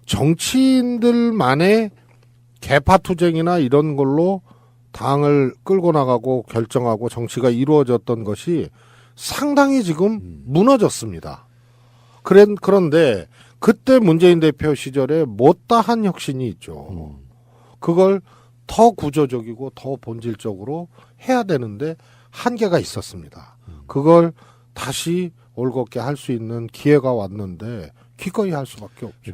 정치인들만의 개파투쟁이나 이런 걸로 당을 끌고 나가고 결정하고 정치가 이루어졌던 것이 상당히 지금 무너졌습니다. 그런데 그때 문재인 대표 시절에 못다한 혁신이 있죠. 그걸 더 구조적이고 더 본질적으로 해야 되는데 한계가 있었습니다. 그걸 다시 올곧게 할 수 있는 기회가 왔는데 기꺼이 할 수밖에 없죠.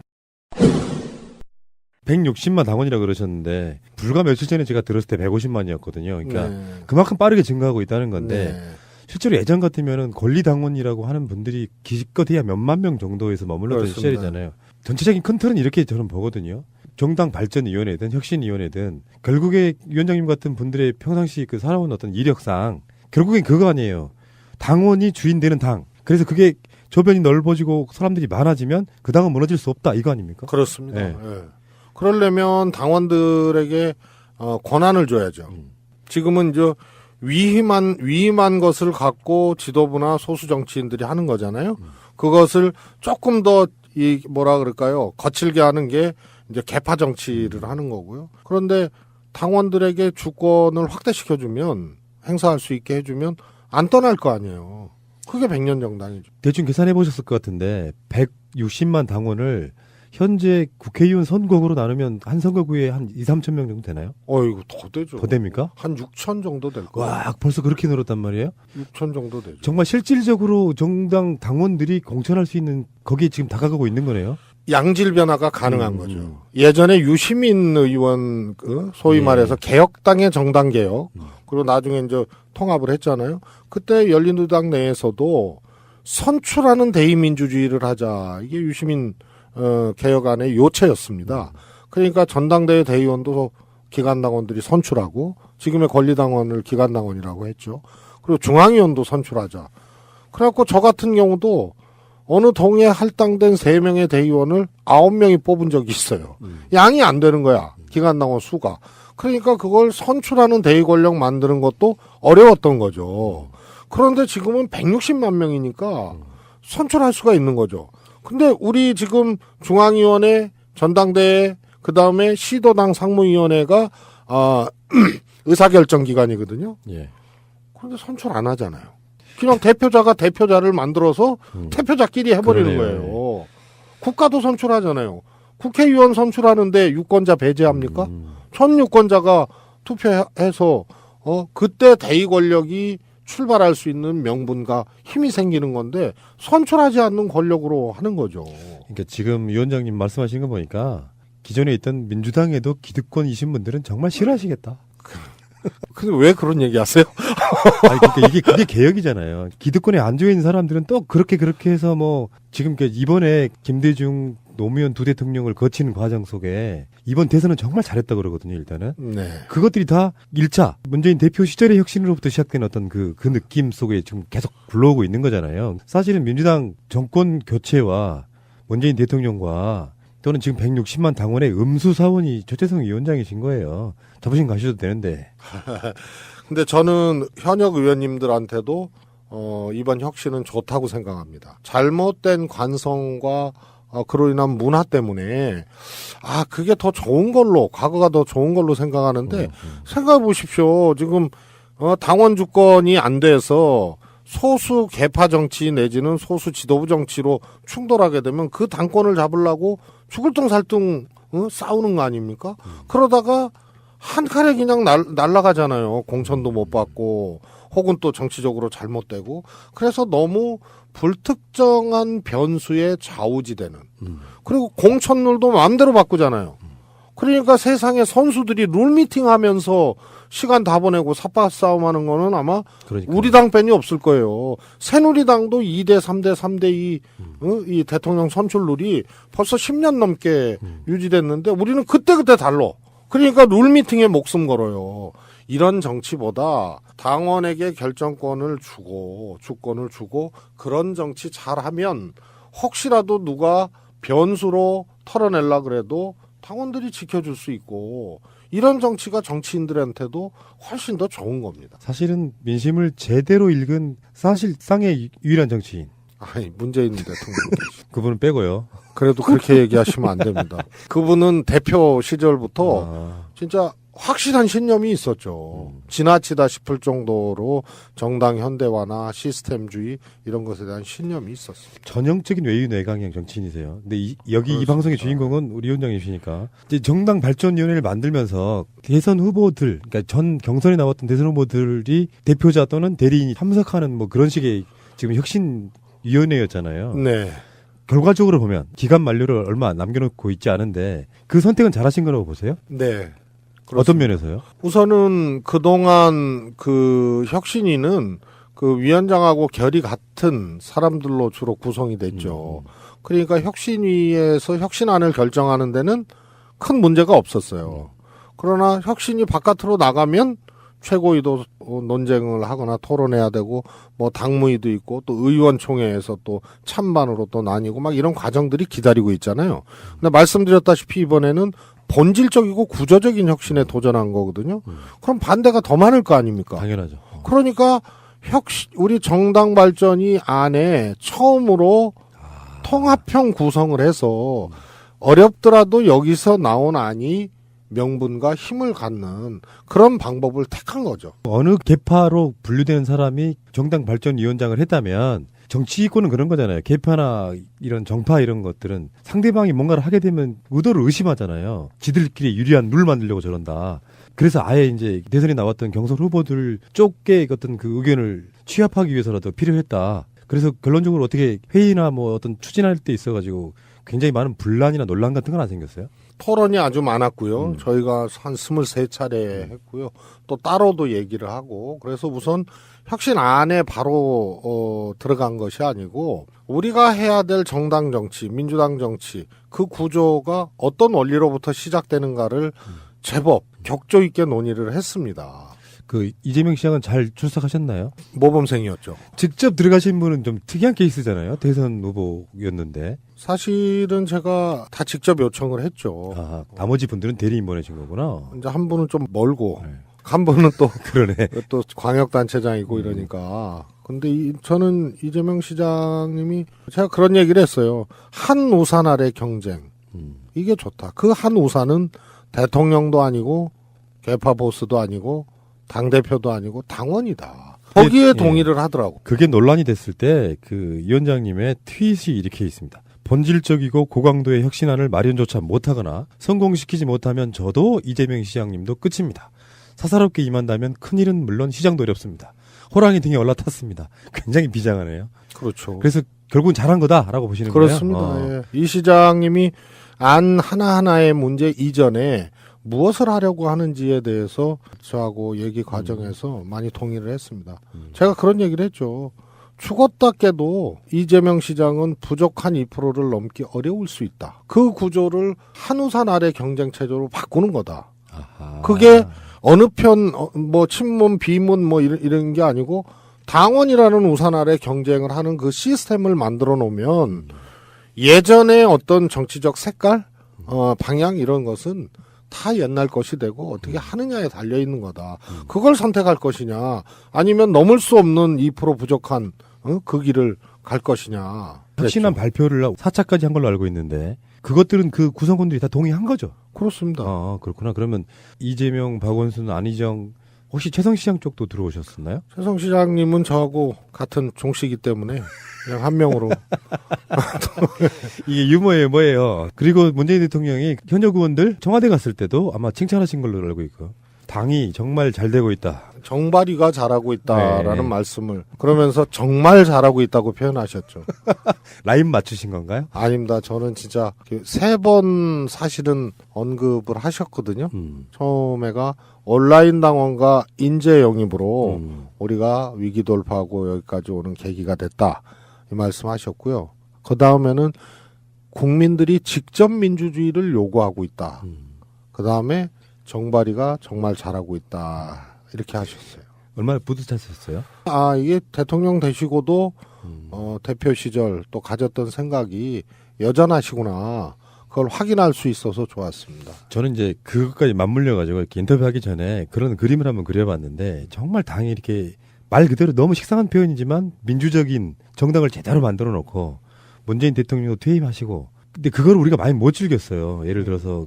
160만 당원이라고 그러셨는데 불과 며칠 전에 제가 들었을 때 150만이었거든요. 그러니까 네. 그만큼 빠르게 증가하고 있다는 건데 네. 실제로 예전 같으면은 권리당원이라고 하는 분들이 기껏해야 몇만 명 정도에서 머물렀던 그렇습니다. 시절이잖아요. 전체적인 큰 틀은 이렇게 저는 보거든요. 정당 발전위원회든 혁신위원회든 결국에 위원장님 같은 분들의 평상시 그 살아온 어떤 이력상 결국엔 그거 아니에요. 당원이 주인 되는 당. 그래서 그게 저변이 넓어지고 사람들이 많아지면 그 당은 무너질 수 없다 이거 아닙니까? 그렇습니다. 네. 예. 그러려면 당원들에게 권한을 줘야죠. 지금은 이제 위임한 것을 갖고 지도부나 소수 정치인들이 하는 거잖아요. 그것을 조금 더 뭐라 그럴까요? 거칠게 하는 게 이제 개파 정치를 하는 거고요. 그런데 당원들에게 주권을 확대시켜주면 행사할 수 있게 해주면 안 떠날 거 아니에요. 그게 100년 정당이죠. 대충 계산해 보셨을 것 같은데 160만 당원을 현재 국회의원 선거구로 나누면 한 선거구에 한 2, 3천 명 정도 되나요? 이거 더 되죠. 더 됩니까? 한 6천 정도 될 거예요. 와, 벌써 그렇게 늘었단 말이에요? 6천 정도 되죠. 정말 실질적으로 정당 당원들이 공천할 수 있는 거기에 지금 다가가고 있는 거네요. 양질 변화가 가능한 거죠. 예전에 유시민 의원 소위 말해서 개혁당의 정당 개혁 그리고 나중에 이제 통합을 했잖아요. 그때 열린우리당 내에서도 선출하는 대의민주주의를 하자. 이게 유시민 개혁안의 요체였습니다. 그러니까 전당대회 대의원도 기간당원들이 선출하고 지금의 권리당원을 기간당원이라고 했죠. 그리고 중앙위원도 선출하자. 그래갖고 저 같은 경우도 어느 동에 할당된 3명의 대의원을 9명이 뽑은 적이 있어요. 양이 안 되는 거야. 기간당원 수가. 그러니까 그걸 선출하는 대의 권력 만드는 것도 어려웠던 거죠. 그런데 지금은 160만 명이니까 선출할 수가 있는 거죠. 근데 우리 지금 중앙위원회, 전당대회, 그 다음에 시도당 상무위원회가 의사결정 기관이거든요. 예. 그런데 선출 안 하잖아요. 그냥 대표자가 대표자를 만들어서 대표자끼리 해버리는 그러네요. 거예요. 국가도 선출하잖아요. 국회의원 선출하는데 유권자 배제합니까? 전 유권자가 투표해서 그때 대의 권력이 출발할 수 있는 명분과 힘이 생기는 건데 선출하지 않는 권력으로 하는 거죠. 그러니까 지금 위원장님 말씀하신 거 보니까 기존에 있던 민주당에도 기득권이신 분들은 정말 싫어하시겠다. 근데 왜 그런 얘기 하세요? 아니, 그러니까 그게 개혁이잖아요. 기득권에 앉아 있는 사람들은 또 그렇게 해서 뭐 지금 이번에 김대중 노무현 두 대통령을 거치는 과정 속에 이번 대선은 정말 잘했다 그러거든요, 일단은. 네. 그것들이 다 1차 문재인 대표 시절의 혁신으로부터 시작된 어떤 그 느낌 속에 지금 계속 굴러오고 있는 거잖아요. 사실은 민주당 정권 교체와 문재인 대통령과 또는 지금 160만 당원의 음수사원이 조재성 위원장이신 거예요. 자부심 가셔도 되는데. 근데 저는 현역 의원님들한테도 이번 혁신은 좋다고 생각합니다. 잘못된 관성과 그로 인한 문화 때문에 그게 더 좋은 걸로 과거가 더 좋은 걸로 생각하는데 생각해 보십시오. 지금 당원 주권이 안 돼서 소수 계파 정치 내지는 소수 지도부 정치로 충돌하게 되면 그 당권을 잡으려고 죽을 둥 살 둥 싸우는 거 아닙니까? 그러다가 한 칼에 그냥 날아가잖아요. 공천도 못 받고 혹은 또 정치적으로 잘못되고 그래서 너무 불특정한 변수에 좌우지되는 그리고 공천룰도 마음대로 바꾸잖아요. 그러니까 세상에 선수들이 룰미팅 하면서 시간 다 보내고 삿바 싸움하는 거는 아마 그러니까요. 우리 당 뺀이 없을 거예요. 새누리당도 2대 3대 3대 2 이 대통령 선출 룰이 벌써 10년 넘게 유지됐는데 우리는 그때그때 달러. 그러니까 룰미팅에 목숨 걸어요. 이런 정치보다 당원에게 결정권을 주고 주권을 주고 그런 정치 잘하면 혹시라도 누가 변수로 털어내려 그래도 당원들이 지켜줄 수 있고 이런 정치가 정치인들한테도 훨씬 더 좋은 겁니다. 사실은 민심을 제대로 읽은 사실상의 유일한 정치인. 아니 문재인 대통령 그분은 빼고요. 그래도 그렇게 얘기하시면 안 됩니다. 그분은 대표 시절부터 진짜 확실한 신념이 있었죠. 지나치다 싶을 정도로 정당 현대화나 시스템주의 이런 것에 대한 신념이 있었습니다. 전형적인 외유내강형 정치인이세요. 근데 여기 이 방송의 주인공은 우리 위원장이시니까 이제 정당 발전위원회를 만들면서 대선 후보들, 그러니까 전 경선에 나왔던 대선 후보들이 대표자 또는 대리인이 참석하는 뭐 그런 식의 지금 혁신위원회였잖아요. 네. 결과적으로 보면 기간 만료를 얼마 남겨놓고 있지 않은데 그 선택은 잘하신 거라고 보세요? 네. 어떤 면에서요? 우선은 그동안 그 혁신위는 그 위원장하고 결이 같은 사람들로 주로 구성이 됐죠. 그러니까 혁신위에서 혁신안을 결정하는 데는 큰 문제가 없었어요. 그러나 혁신이 바깥으로 나가면 최고위도 논쟁을 하거나 토론해야 되고 뭐 당무위도 있고 또 의원총회에서 또 찬반으로 또 나뉘고 막 이런 과정들이 기다리고 있잖아요. 근데 말씀드렸다시피 이번에는 본질적이고 구조적인 혁신에 도전한 거거든요. 그럼 반대가 더 많을 거 아닙니까? 당연하죠. 그러니까 우리 정당 발전이 안에 처음으로 통합형 구성을 해서 어렵더라도 여기서 나온 안이 명분과 힘을 갖는 그런 방법을 택한 거죠. 어느 계파로 분류되는 사람이 정당 발전위원장을 했다면 정치권은 그런 거잖아요. 계파나 이런 정파 이런 것들은 상대방이 뭔가를 하게 되면 의도를 의심하잖아요. 지들끼리 유리한 룰 만들려고 저런다. 그래서 아예 이제 대선에 나왔던 경선 후보들 쪽의 어떤 그 의견을 취합하기 위해서라도 필요했다. 그래서 결론적으로 어떻게 회의나 뭐 어떤 추진할 때 있어가지고 굉장히 많은 분란이나 논란 같은 건 안 생겼어요? 토론이 아주 많았고요. 저희가 한 23차례 했고요. 또 따로도 얘기를 하고 그래서 우선 혁신 안에 바로 들어간 것이 아니고 우리가 해야 될 정당 정치, 민주당 정치 그 구조가 어떤 원리로부터 시작되는가를 제법 격조 있게 논의를 했습니다. 그 이재명 시장은 잘 출석하셨나요? 모범생이었죠. 직접 들어가신 분은 좀 특이한 케이스잖아요. 대선 후보였는데. 사실은 제가 다 직접 요청을 했죠. 아, 나머지 분들은 대리인 보내신 거구나. 이제 한 분은 좀 멀고 네. 한 분은 또 그러네. 또 광역단체장이고 이러니까. 근데 저는 이재명 시장님이 제가 그런 얘기를 했어요. 한 우산 아래 경쟁. 이게 좋다. 그 한 우산은 대통령도 아니고 개파 보스도 아니고 당대표도 아니고 당원이다. 거기에 동의를 하더라고. 그게 논란이 됐을 때 그 위원장님의 트윗이 이렇게 있습니다. 본질적이고 고강도의 혁신안을 마련조차 못하거나 성공시키지 못하면 저도 이재명 시장님도 끝입니다. 사사롭게 임한다면 큰일은 물론 시장도 어렵습니다. 호랑이 등에 올라탔습니다. 굉장히 비장하네요. 그렇죠. 그래서 결국은 잘한 거다라고 보시는 그렇습니다. 거예요? 예. 이 시장님이 안 하나하나의 문제 이전에 무엇을 하려고 하는지에 대해서 저하고 얘기 과정에서 많이 동의를 했습니다. 제가 그런 얘기를 했죠. 죽었다 깨도 이재명 시장은 부족한 2%를 넘기 어려울 수 있다. 그 구조를 한 우산 아래 경쟁체제로 바꾸는 거다. 아하. 그게 어느 편, 뭐 친문, 비문 뭐 이런 게 아니고 당원이라는 우산 아래 경쟁을 하는 그 시스템을 만들어 놓으면 예전에 어떤 정치적 색깔, 방향 이런 것은 다 옛날 것이 되고 어떻게 하느냐에 달려 있는 거다. 그걸 선택할 것이냐, 아니면 넘을 수 없는 2% 부족한 그 길을 갈 것이냐. 혁신안 발표를 4차까지 한 걸로 알고 있는데 그것들은 그 구성원들이 다 동의한 거죠. 그렇습니다. 그렇구나. 그러면 이재명, 박원순, 안희정 혹시 최성시장 쪽도 들어오셨었나요? 최성 시장님은 저하고 같은 종씨이기 때문에 그냥 한 명으로. 이게 유머예요, 뭐예요. 그리고 문재인 대통령이 현역 의원들 청와대 갔을 때도 아마 칭찬하신 걸로 알고 있고, 당이 정말 잘 되고 있다. 정발이가 잘하고 있다라는 네. 말씀을 그러면서 정말 잘하고 있다고 표현하셨죠. 라인 맞추신 건가요? 아닙니다. 저는 진짜 3번 사실은 언급을 하셨거든요. 처음에가 온라인 당원과 인재 영입으로 우리가 위기 돌파하고 여기까지 오는 계기가 됐다. 이 말씀하셨고요. 그 다음에는 국민들이 직접 민주주의를 요구하고 있다. 그 다음에 정발이가 정말 잘하고 있다. 이렇게 하셨어요. 얼마나 뿌듯하셨어요? 아, 이게 대통령 되시고도 대표 시절 또 가졌던 생각이 여전하시구나. 그걸 확인할 수 있어서 좋았습니다. 저는 이제 그것까지 맞물려가지고 이렇게 인터뷰하기 전에 그런 그림을 한번 그려봤는데, 정말 당이 이렇게 말 그대로 너무 식상한 표현이지만 민주적인 정당을 제대로 만들어 놓고 문재인 대통령도 퇴임하시고, 근데 그걸 우리가 많이 못 즐겼어요. 예를 들어서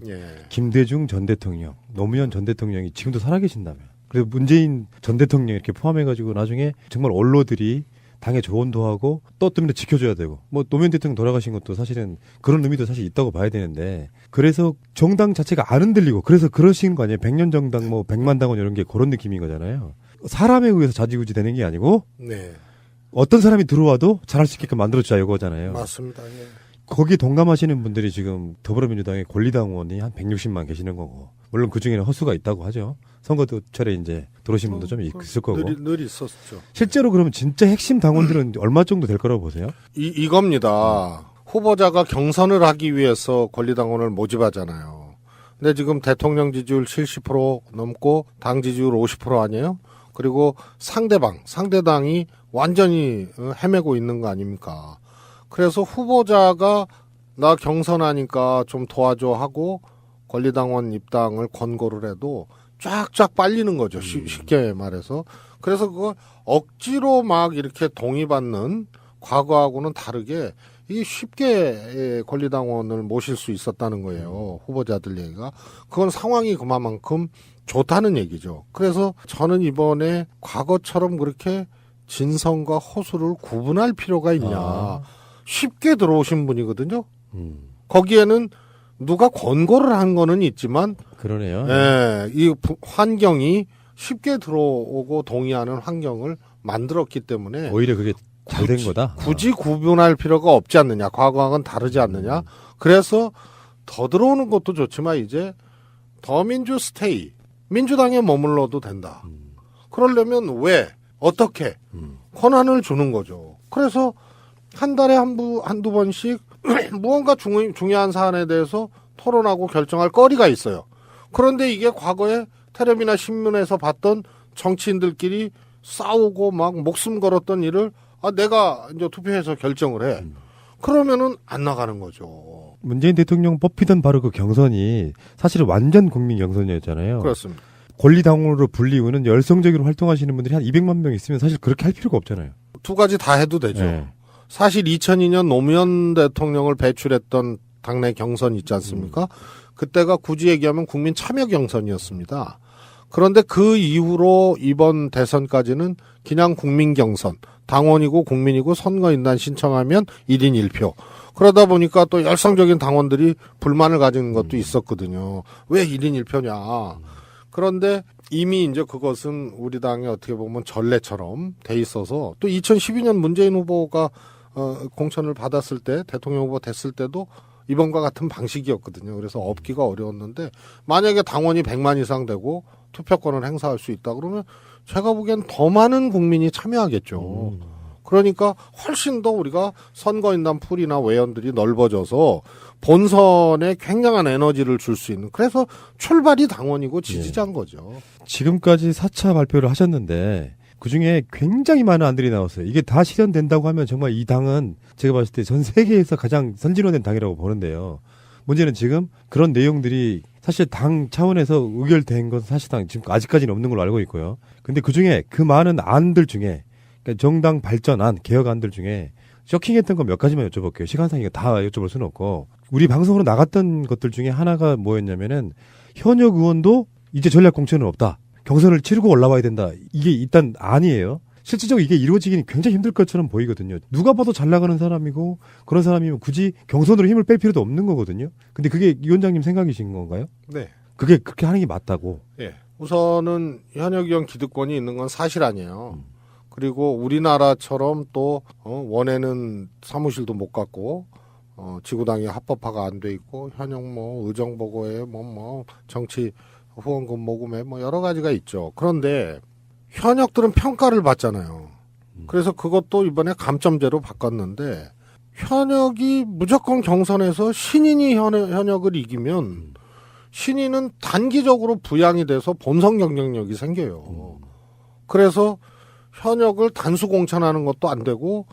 김대중 전 대통령, 노무현 전 대통령이 지금도 살아계신다면, 그래서 문재인 전 대통령 이렇게 포함해가지고 나중에 정말 언로들이 당의 조언도 하고 또 어떤 면도 지켜줘야 되고, 뭐 노무현 대통령 돌아가신 것도 사실은 그런 의미도 사실 있다고 봐야 되는데, 그래서 정당 자체가 안 흔들리고, 그래서 그러신 거 아니에요. 100년 정당, 뭐 100만 당원 이런 게 그런 느낌인 거잖아요. 사람에 의해서 좌지우지 되는 게 아니고, 네. 어떤 사람이 들어와도 잘할 수 있게끔 만들어주자 이거잖아요. 맞습니다. 예. 거기에 동감하시는 분들이 지금 더불어민주당의 권리당원이 한 160만 계시는 거고, 물론 그 중에는 허수가 있다고 하죠. 선거철에 이제 들어오신 분도 좀 있을 거고. 늘 있었죠. 실제로 그러면 진짜 핵심 당원들은 얼마 정도 될 거라고 보세요? 이겁니다. 후보자가 경선을 하기 위해서 권리당원을 모집하잖아요. 근데 지금 대통령 지지율 70% 넘고 당 지지율 50% 아니에요? 그리고 상대당이 완전히 헤매고 있는 거 아닙니까? 그래서 후보자가 나 경선하니까 좀 도와줘 하고 권리당원 입당을 권고를 해도 쫙쫙 빨리는 거죠. 쉽게 말해서. 그래서 그걸 억지로 막 이렇게 동의받는 과거하고는 다르게 이게 쉽게 권리당원을 모실 수 있었다는 거예요. 후보자들 얘기가. 그건 상황이 그만큼 좋다는 얘기죠. 그래서 저는 이번에 과거처럼 그렇게 진성과 호수를 구분할 필요가 있냐. 쉽게 들어오신 분이거든요. 거기에는 누가 권고를 한 거는 있지만, 그러네요. 예, 이 환경이 쉽게 들어오고 동의하는 환경을 만들었기 때문에 오히려 그게 잘 된 거다. 굳이 구분할 필요가 없지 않느냐. 과거와는 다르지 않느냐. 그래서 더 들어오는 것도 좋지만 이제 더민주 스테이, 민주당에 머물러도 된다. 그러려면 왜, 어떻게 권한을 주는 거죠. 그래서 한 달에 한두 번씩 무언가 중요한 사안에 대해서 토론하고 결정할 거리가 있어요. 그런데 이게 과거에 텔레비나 신문에서 봤던 정치인들끼리 싸우고 막 목숨 걸었던 일을 내가 이제 투표해서 결정을 해. 그러면은 안 나가는 거죠. 문재인 대통령 뽑히던 바로 그 경선이 사실은 완전 국민 경선이었잖아요. 그렇습니다. 권리당원으로 불리우는 열성적으로 활동하시는 분들이 한 200만 명 있으면 사실 그렇게 할 필요가 없잖아요. 두 가지 다 해도 되죠. 네. 사실 2002년 노무현 대통령을 배출했던 당내 경선 있지 않습니까? 그때가 굳이 얘기하면 국민 참여 경선이었습니다. 그런데 그 이후로 이번 대선까지는 그냥 국민 경선, 당원이고 국민이고 선거인단 신청하면 1인 1표. 그러다 보니까 또 열성적인 당원들이 불만을 가진 것도 있었거든요. 왜 1인 1표냐. 그런데 이미 이제 그것은 우리 당에 어떻게 보면 전례처럼 돼 있어서, 또 2012년 문재인 후보가 공천을 받았을 때, 대통령 후보 됐을 때도 이번과 같은 방식이었거든요. 그래서 업기가 어려웠는데, 만약에 당원이 100만 이상 되고 투표권을 행사할 수 있다 그러면 제가 보기엔 더 많은 국민이 참여하겠죠. 그러니까 훨씬 더 우리가 선거인단 풀이나 외연들이 넓어져서 본선에 굉장한 에너지를 줄 수 있는, 그래서 출발이 당원이고 지지자인 거죠. 지금까지 4차 발표를 하셨는데 그중에 굉장히 많은 안들이 나왔어요. 이게 다 실현된다고 하면 정말 이 당은 제가 봤을 때 전 세계에서 가장 선진화된 당이라고 보는데요. 문제는 지금 그런 내용들이 사실 당 차원에서 의결된 건 사실상 지금 아직까지는 없는 걸로 알고 있고요. 근데 그중에 그 많은 안들 중에, 그러니까 정당 발전안, 개혁안들 중에 쇼킹했던 건 몇 가지만 여쭤볼게요. 시간상 이거 다 여쭤볼 수는 없고. 우리 방송으로 나갔던 것들 중에 하나가 뭐였냐면은 현역 의원도 이제 전략 공천은 없다. 경선을 치르고 올라와야 된다. 이게 일단 아니에요. 실질적으로 이게 이루어지기는 굉장히 힘들 것처럼 보이거든요. 누가 봐도 잘 나가는 사람이고 그런 사람이면 굳이 경선으로 힘을 뺄 필요도 없는 거거든요. 근데 그게 위원장님 생각이신 건가요? 네. 그게 그렇게 하는 게 맞다고? 예. 우선은 현역의원 기득권이 있는 건 사실 아니에요. 그리고 우리나라처럼 또 원에는 사무실도 못 갖고 지구당이 합법화가 안 돼 있고 현역 뭐 의정 보고에 뭐 정치 후원금 모금에 뭐 여러 가지가 있죠. 그런데 현역들은 평가를 받잖아요. 그래서 그것도 이번에 감점제로 바꿨는데 현역이 무조건 경선에서 신인이 현역을 이기면 신인은 단기적으로 부양이 돼서 본선 경쟁력이 생겨요. 그래서 현역을 단수 공천하는 것도 안 되고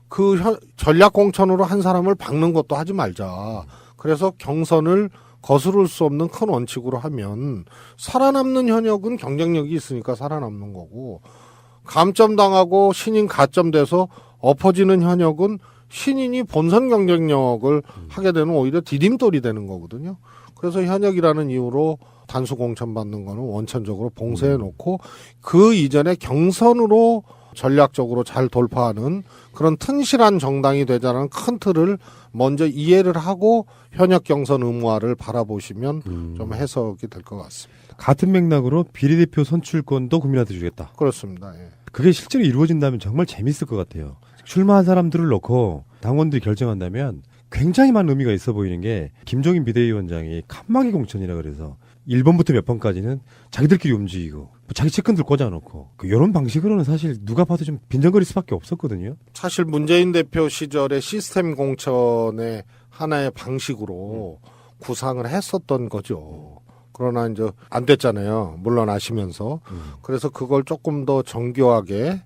그 전략 공천으로 한 사람을 박는 것도 하지 말자. 그래서 경선을 거스를 수 없는 큰 원칙으로 하면 살아남는 현역은 경쟁력이 있으니까 살아남는 거고 감점당하고 신인 가점돼서 엎어지는 현역은 신인이 본선 경쟁력을 하게 되는 오히려 디딤돌이 되는 거거든요. 그래서 현역이라는 이유로 단수 공천 받는 거는 원천적으로 봉쇄해 놓고 그 이전에 경선으로 전략적으로 잘 돌파하는 그런 튼실한 정당이 되자는 큰 틀을 먼저 이해를 하고 현역 경선 의무화를 바라보시면 좀 해석이 될 것 같습니다. 같은 맥락으로 비례대표 선출권도 국민한테 주겠다. 그렇습니다. 예. 그게 실제로 이루어진다면 정말 재밌을 것 같아요. 출마한 사람들을 놓고 당원들이 결정한다면 굉장히 많은 의미가 있어 보이는 게 김종인 비대위원장이 칸막이 공천이라 그래서 1번부터 몇 번까지는 자기들끼리 움직이고 자기 측근들 꽂아놓고 이런 방식으로는 사실 누가 봐도 좀 빈정거릴 수밖에 없었거든요. 사실 문재인 대표 시절에 시스템 공천의 하나의 방식으로 구상을 했었던 거죠. 그러나 이제 안 됐잖아요. 물러나시면서. 그래서 그걸 조금 더 정교하게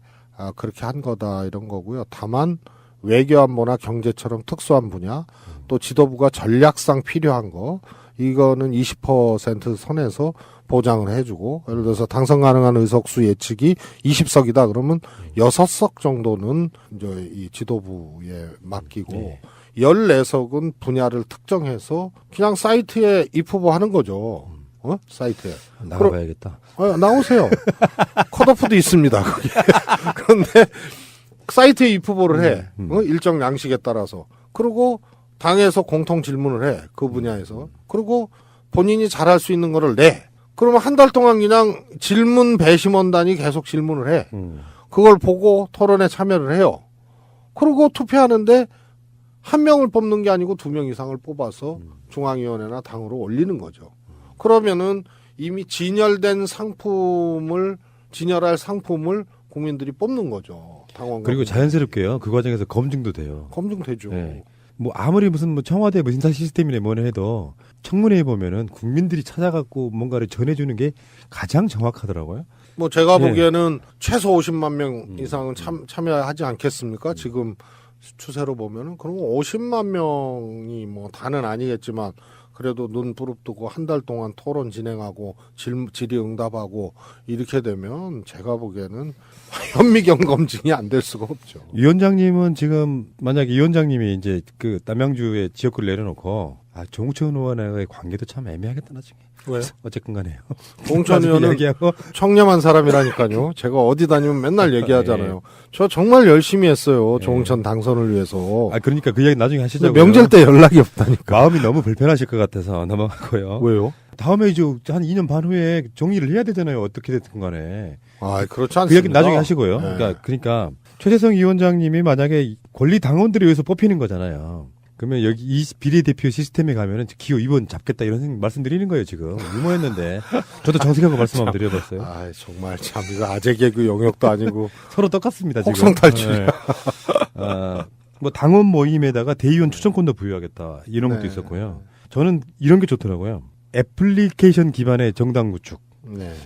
그렇게 한 거다 이런 거고요. 다만 외교안보나 경제처럼 특수한 분야 또 지도부가 전략상 필요한 거 이거는 20% 선에서 보장을 해주고 예를 들어서 당선 가능한 의석수 예측이 20석이다 그러면 6석 정도는 이제 이 지도부에 맡기고 14석은 분야를 특정해서 그냥 사이트에 입후보 하는 거죠. 사이트에. 나가봐야겠다. 나오세요. 컷오프도 있습니다. 거기. 그런데 사이트에 입후보를 해. 일정 양식에 따라서. 그리고 당에서 공통 질문을 해. 그 분야에서. 그리고 본인이 잘할 수 있는 거를 내. 그러면 한 달 동안 그냥 질문 배심원단이 계속 질문을 해. 그걸 보고 토론에 참여를 해요. 그리고 투표하는데 한 명을 뽑는 게 아니고 2명 이상을 뽑아서 중앙위원회나 당으로 올리는 거죠. 그러면은 이미 진열할 상품을 국민들이 뽑는 거죠. 당원 그리고 자연스럽게요. 그 과정에서 검증도 돼요. 검증되죠. 네. 뭐 아무리 무슨 청와대 인사 시스템이나 뭐나 해도 청문회에 보면은 국민들이 찾아갖고 뭔가를 전해주는 게 가장 정확하더라고요. 뭐 제가 보기에는 최소 50만 명 이상은 참여하지 않겠습니까? 지금 추세로 보면은 그럼 50만 명이 뭐 다는 아니겠지만 그래도 눈 부릅뜨고 한 달 동안 토론 진행하고 질의응답하고 이렇게 되면 제가 보기에는 현미경 검증이 안 될 수가 없죠. 위원장님은 지금 만약에 위원장님이 이제 그 남양주에 지역구를 내려놓고 정우천 의원과의 관계도 참 애매하겠다 나중에. 왜? 어쨌건 간에요. 정우천 의원은 청렴한 사람이라니까요. 제가 어디 다니면 맨날 얘기하잖아요. 저 정말 열심히 했어요. 정우천 당선을 위해서. 그러니까 그 이야기 나중에 하시자고요. 명절 때 연락이 없다니까. 마음이 너무 불편하실 것 같아서 넘어가고요. 왜요? 다음에 이제 한 2년 반 후에 정리를 해야 되잖아요. 어떻게 됐든 간에. 그렇지 않습니다. 그 얘기 나중에 하시고요. 네. 그러니까 최재성 위원장님이 만약에 권리 당원들에 의해서 뽑히는 거잖아요. 그러면 여기 이 비례대표 시스템에 가면은 기호 2번 잡겠다 이런 말씀드리는 거예요, 지금. 유머였는데. 저도 정색하고 말씀 한번 드려봤어요. 정말 참, 이거 아재 개그 영역도 아니고. 서로 똑같습니다, 지금. 혹성 탈출이야. 뭐 당원 모임에다가 대의원 추천권도 부여하겠다. 이런 것도 있었고요. 저는 이런 게 좋더라고요. 애플리케이션 기반의 정당 구축.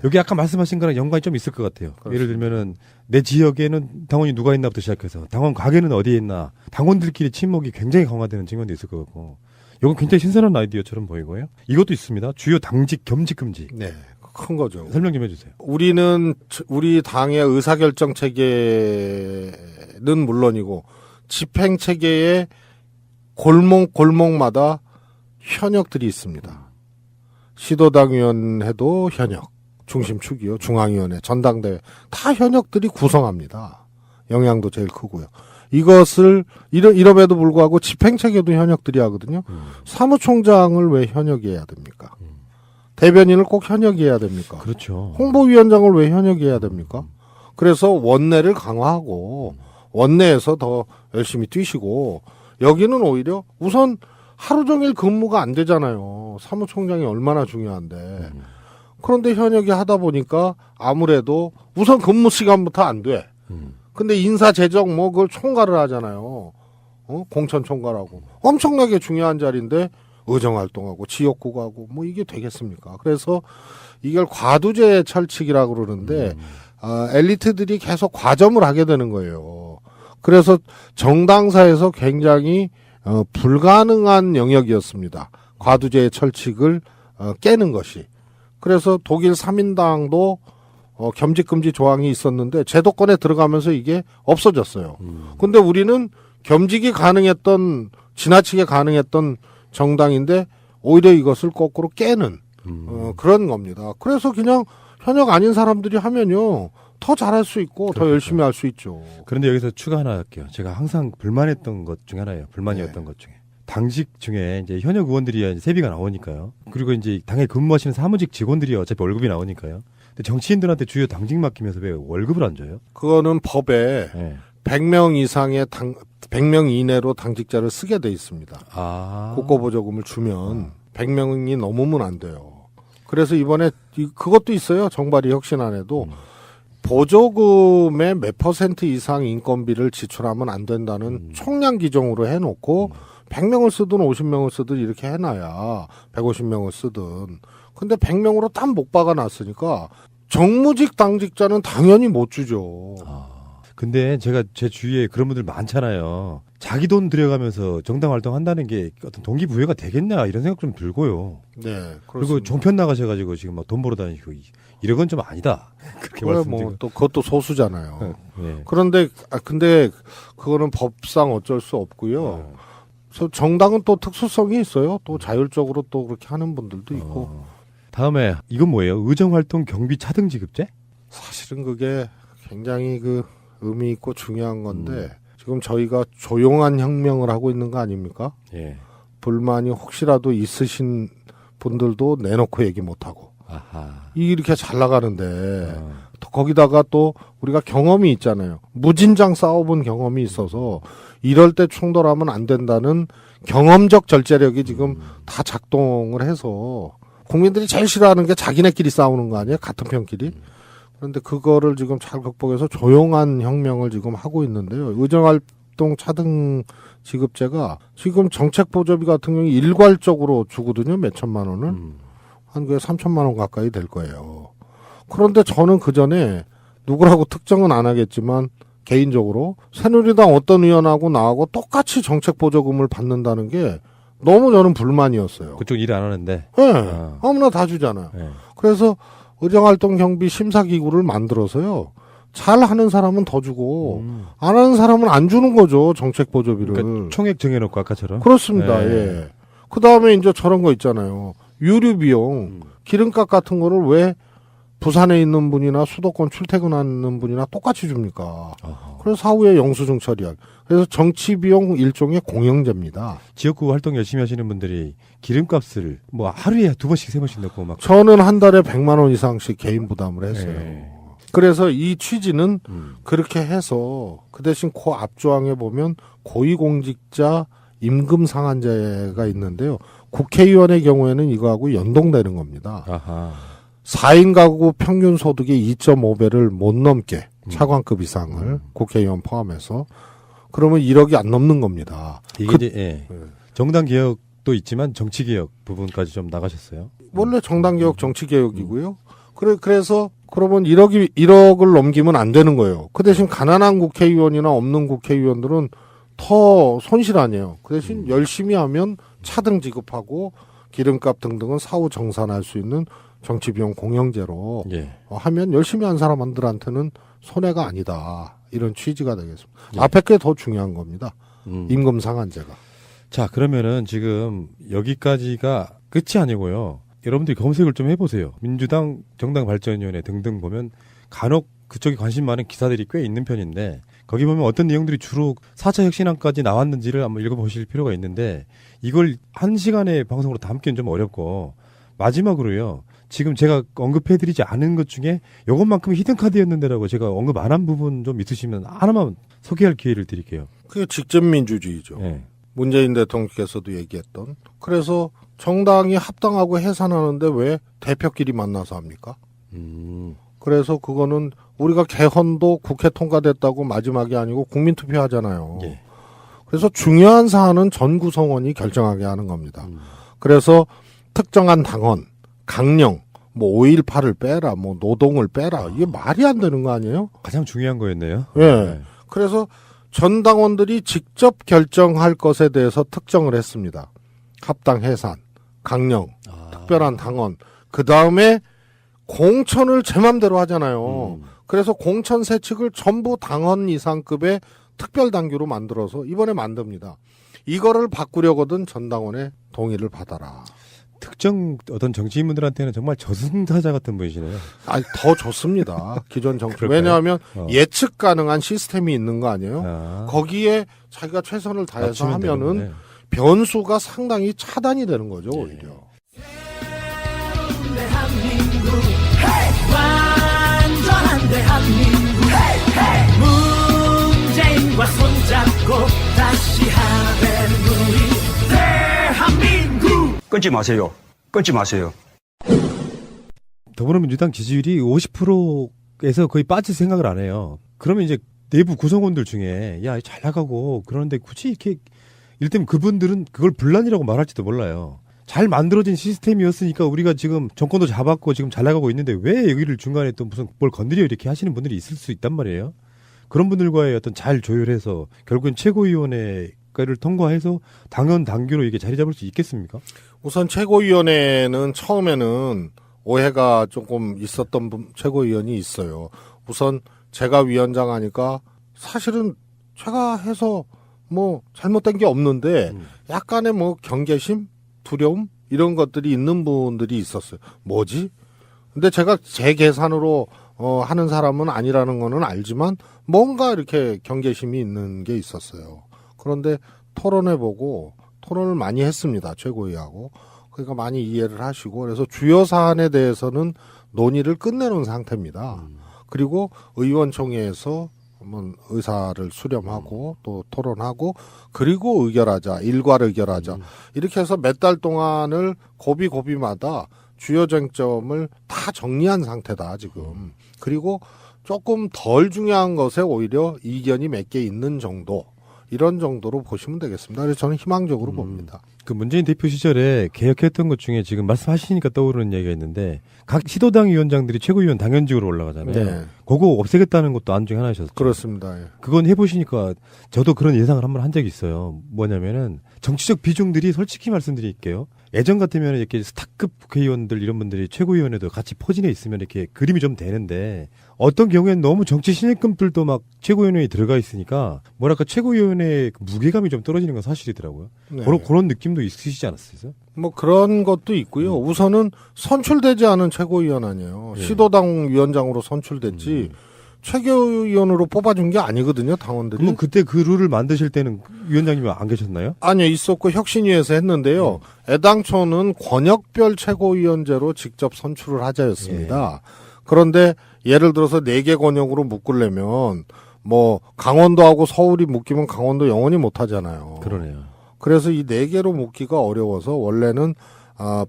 여기 아까 말씀하신 거랑 연관이 좀 있을 것 같아요. 그렇습니다. 예를 들면은 내 지역에는 당원이 누가 있나부터 시작해서 당원 가게는 어디에 있나 당원들끼리 친목이 굉장히 강화되는 측면도 있을 것 같고 이건 굉장히 신선한 아이디어처럼 보이고요. 이것도 있습니다. 주요 당직 겸직 금지. 네, 큰 거죠. 설명 좀 해주세요. 우리 당의 의사결정 체계는 물론이고 집행 체계의 골목마다 현역들이 있습니다. 시도당위원회도 현역, 중심축이요. 중앙위원회, 전당대회 다 현역들이 구성합니다. 영향도 제일 크고요. 이것을 이럼에도 불구하고 집행체계도 현역들이 하거든요. 사무총장을 왜 현역이 해야 됩니까? 대변인을 꼭 현역이 해야 됩니까? 그렇죠. 홍보위원장을 왜 현역이 해야 됩니까? 그래서 원내를 강화하고 원내에서 더 열심히 뛰시고 여기는 오히려 우선 하루 종일 근무가 안 되잖아요. 사무총장이 얼마나 중요한데. 그런데 현역이 하다 보니까 아무래도 우선 근무 시간부터 안 돼. 근데 인사 재정 뭐 그걸 총괄을 하잖아요. 공천 총괄하고 엄청나게 중요한 자리인데 의정 활동하고 지역구 가고 뭐 이게 되겠습니까? 그래서 이걸 과두제 철칙이라고 그러는데 엘리트들이 계속 과점을 하게 되는 거예요. 그래서 정당사에서 굉장히 불가능한 영역이었습니다. 과두제의 철칙을 깨는 것이. 그래서 독일 3인당도 겸직금지 조항이 있었는데 제도권에 들어가면서 이게 없어졌어요. 근데 우리는 겸직이 가능했던 지나치게 가능했던 정당인데 오히려 이것을 거꾸로 깨는 그런 겁니다. 그래서 그냥 현역 아닌 사람들이 하면요 더 잘할 수 있고 그렇겠죠. 더 열심히 할 수 있죠. 그런데 여기서 추가 하나 할게요. 제가 항상 불만했던 것 중에 하나예요. 불만이었던 것 중에. 당직 중에 이제 현역 의원들이 세비가 나오니까요. 그리고 이제 당에 근무하시는 사무직 직원들이 어차피 월급이 나오니까요. 근데 정치인들한테 주요 당직 맡기면서 왜 월급을 안 줘요? 그거는 법에 네. 100명 이상의 100명 이내로 당직자를 쓰게 돼 있습니다. 국고보조금을 주면 100명이 넘으면 안 돼요. 그래서 이번에 그것도 있어요. 정발이 혁신안에도 보조금의 몇 % 이상 인건비를 지출하면 안 된다는 총량 규정으로 해놓고 100명을 쓰든 50명을 쓰든 이렇게 해놔야 150명을 쓰든. 근데 100명으로 딱 못 박아놨으니까 정무직 당직자는 당연히 못 주죠. 근데 제가 제 주위에 그런 분들 많잖아요. 자기 돈 들여가면서 정당 활동한다는 게 어떤 동기부여가 되겠냐 이런 생각 좀 들고요. 네. 그리고 그렇습니다. 종편 나가셔가지고 지금 막 돈 벌어 다니고 이런 건 좀 아니다. 그렇게 말씀드리고. 또 그것도 소수잖아요. 네. 그런데 근데 그거는 법상 어쩔 수 없고요. 그래서 정당은 또 특수성이 있어요. 또 자율적으로 또 그렇게 하는 분들도 있고. 다음에 이건 뭐예요? 의정활동 경비 차등 지급제? 사실은 그게 굉장히 의미 있고 중요한 건데 지금 저희가 조용한 혁명을 하고 있는 거 아닙니까? 예. 불만이 혹시라도 있으신 분들도 내놓고 얘기 못하고 이렇게 잘 나가는데 거기다가 또 우리가 경험이 있잖아요. 무진장 싸워본 경험이 있어서 이럴 때 충돌하면 안 된다는 경험적 절제력이 지금 다 작동을 해서 국민들이 제일 싫어하는 게 자기네끼리 싸우는 거 아니에요? 같은 편끼리. 그런데 그거를 지금 잘 극복해서 조용한 혁명을 지금 하고 있는데요. 의정활동 차등 지급제가 지금 정책보조비 같은 경우에 일괄적으로 주거든요. 몇 천만 원을. 한 그게 3천만 원 가까이 될 거예요. 그런데 저는 그 전에 누구라고 특정은 안 하겠지만 개인적으로 새누리당 어떤 의원하고 나하고 똑같이 정책보조금을 받는다는 게 너무 저는 불만이었어요. 그쪽 일 안 하는데. 네. 아무나 다 주잖아요. 네. 그래서 의정활동 경비 심사기구를 만들어서요. 잘 하는 사람은 더 주고 안 하는 사람은 안 주는 거죠. 정책보조비를. 그러니까 총액 정해놓고 아까처럼. 그렇습니다. 네. 예. 그 다음에 이제 저런 거 있잖아요. 유류비용, 기름값 같은 거를 왜 부산에 있는 분이나 수도권 출퇴근하는 분이나 똑같이 줍니까? 그래서 사후에 영수증 처리하기. 그래서 정치비용 일종의 공영제입니다. 지역구 활동 열심히 하시는 분들이 기름값을 뭐 하루에 2번씩 3번씩 넣고 막. 저는 한 달에 100만 원 이상씩 개인 부담을 했어요. 네. 그래서 이 취지는 그렇게 해서 그 대신 그 앞조항에 보면 고위공직자 임금 상한제가 있는데요. 국회의원의 경우에는 이거하고 연동되는 겁니다. 4인 가구 평균 소득의 2.5배를 못 넘게 차관급 이상을 국회의원 포함해서 그러면 1억이 안 넘는 겁니다. 이게 이제 정당 개혁도 있지만 정치 개혁 부분까지 좀 나가셨어요. 원래 정당 개혁 정치 개혁이고요. 그래서 그러면 1억을 넘기면 안 되는 거예요. 그 대신 가난한 국회의원이나 없는 국회의원들은 더 손실 아니에요. 그 대신 열심히 하면 차등 지급하고 기름값 등등은 사후 정산할 수 있는 정치비용 공영제로 하면 열심히 한 사람들한테는 손해가 아니다. 이런 취지가 되겠습니다. 앞에 게 더 중요한 겁니다. 임금 상한제가. 자, 그러면은 지금 여기까지가 끝이 아니고요. 여러분들이 검색을 좀 해보세요. 민주당 정당발전위원회 등등 보면 간혹 그쪽에 관심 많은 기사들이 꽤 있는 편인데 거기 보면 어떤 내용들이 주로 4차 혁신안까지 나왔는지를 한번 읽어보실 필요가 있는데 이걸 1시간의 방송으로 담기는 좀 어렵고 마지막으로요. 지금 제가 언급해드리지 않은 것 중에 이것만큼 히든카드였는데라고 제가 언급 안 한 부분 좀 있으시면 하나만 소개할 기회를 드릴게요. 그게 직접민주주의죠. 네. 문재인 대통령께서도 얘기했던. 그래서 정당이 합당하고 해산하는데 왜 대표끼리 만나서 합니까? 그래서 그거는 우리가 개헌도 국회 통과됐다고 마지막이 아니고 국민투표 하잖아요. 예. 그래서 중요한 사안은 전 구성원이 결정하게 하는 겁니다. 그래서 특정한 당원, 강령, 뭐 5.18을 빼라, 뭐 노동을 빼라. 이게 말이 안 되는 거 아니에요? 가장 중요한 거였네요. 예. 네. 그래서 전 당원들이 직접 결정할 것에 대해서 특정을 했습니다. 합당 해산, 강령, 특별한 당원. 그 다음에 공천을 제 맘대로 하잖아요. 그래서 공천 세칙을 전부 당원 이상급의 특별당규로 만들어서 이번에 만듭니다. 이거를 바꾸려거든 전당원의 동의를 받아라. 특정 어떤 정치인분들한테는 정말 저승사자 같은 분이시네요. 아니, 더 좋습니다. 기존 정치. 그럴까요? 왜냐하면 예측 가능한 시스템이 있는 거 아니에요? 거기에 자기가 최선을 다해서 하면은 되는데. 변수가 상당히 차단이 되는 거죠, 오히려. 완전한 대한민국 문재인과 손잡고 다시 하는 우리 대한민국. 끊지 마세요. 끊지 마세요. 더불어민주당 지지율이 50%에서 거의 빠질 생각을 안 해요. 그러면 이제 내부 구성원들 중에 야, 잘 나가고 그러는데 굳이 이렇게 이를테면 그분들은 그걸 분란이라고 말할지도 몰라요. 잘 만들어진 시스템이었으니까 우리가 지금 정권도 잡았고 지금 잘 나가고 있는데 왜 여기를 중간에 또 무슨 뭘 건드려 이렇게 하시는 분들이 있을 수 있단 말이에요. 그런 분들과의 어떤 잘 조율해서 결국엔 최고위원회를 통과해서 당헌 당규로 이게 자리 잡을 수 있겠습니까? 우선 최고위원회는 처음에는 오해가 조금 있었던 최고위원이 있어요. 우선 제가 위원장 하니까 사실은 제가 해서 뭐 잘못된 게 없는데 약간의 뭐 경계심? 두려움? 이런 것들이 있는 분들이 있었어요. 뭐지? 근데 제가 제 계산으로 하는 사람은 아니라는 거는 알지만 뭔가 이렇게 경계심이 있는 게 있었어요. 그런데 토론해보고 토론을 많이 했습니다. 최고위하고. 그러니까 많이 이해를 하시고 그래서 주요 사안에 대해서는 논의를 끝내놓은 상태입니다. 그리고 의원총회에서 한번 의사를 수렴하고 또 토론하고 그리고 의결하자. 일괄 의결하자. 이렇게 해서 몇 달 동안을 고비고비마다 주요 쟁점을 다 정리한 상태다 지금. 그리고 조금 덜 중요한 것에 오히려 이견이 몇 개 있는 정도. 이런 정도로 보시면 되겠습니다. 그래서 저는 희망적으로 봅니다. 그 문재인 대표 시절에 개혁했던 것 중에 지금 말씀하시니까 떠오르는 얘기가 있는데 각 시도당 위원장들이 최고위원 당연직으로 올라가잖아요. 네. 그거 없애겠다는 것도 안 중에 하나셨죠. 그렇습니다. 예. 그건 해보시니까 저도 그런 예상을 한번 한 적이 있어요. 뭐냐면은 정치적 비중들이 솔직히 말씀드릴게요. 예전 같으면 이렇게 스타급 국회의원들 이런 분들이 최고위원회도 같이 포진해 있으면 이렇게 그림이 좀 되는데 어떤 경우에는 너무 정치 신입급들도 막 최고위원회에 들어가 있으니까 뭐랄까 최고위원회의 무게감이 좀 떨어지는 건 사실이더라고요. 네. 그런 느낌도 있으시지 않았어요? 뭐 그런 것도 있고요. 우선은 선출되지 않은 최고위원 아니에요. 예. 시도당 위원장으로 선출됐지 최고위원으로 뽑아준 게 아니거든요. 당원들이. 그럼 그때 그 룰을 만드실 때는 위원장님이 안 계셨나요? 아니요. 있었고 혁신위에서 했는데요. 애당초는 권역별 최고위원제로 직접 선출을 하자였습니다. 그런데 예를 들어서 4개 권역으로 묶으려면 뭐 강원도하고 서울이 묶이면 강원도 영원히 못 하잖아요. 그러네요. 그래서 이 4개로 묶기가 어려워서 원래는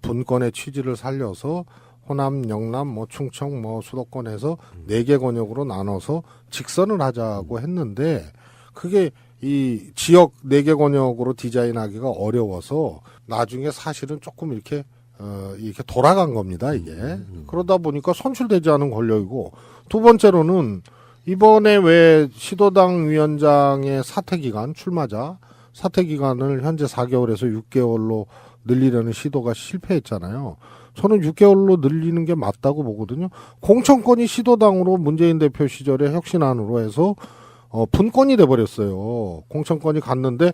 분권의 취지를 살려서 호남, 영남, 뭐 충청, 뭐 수도권에서 4개 권역으로 나눠서 직선을 하자고 했는데 그게 이 지역 4개 권역으로 디자인하기가 어려워서 나중에 사실은 조금 이렇게 돌아간 겁니다, 이게. 그러다 보니까 선출되지 않은 권력이고 두 번째로는 이번에 왜 시도당 위원장의 사퇴기간, 출마자 사퇴기간을 현재 4개월에서 6개월로 늘리려는 시도가 실패했잖아요. 저는 6개월로 늘리는 게 맞다고 보거든요. 공천권이 시도당으로 문재인 대표 시절에 혁신안으로 해서 분권이 돼버렸어요. 공천권이 갔는데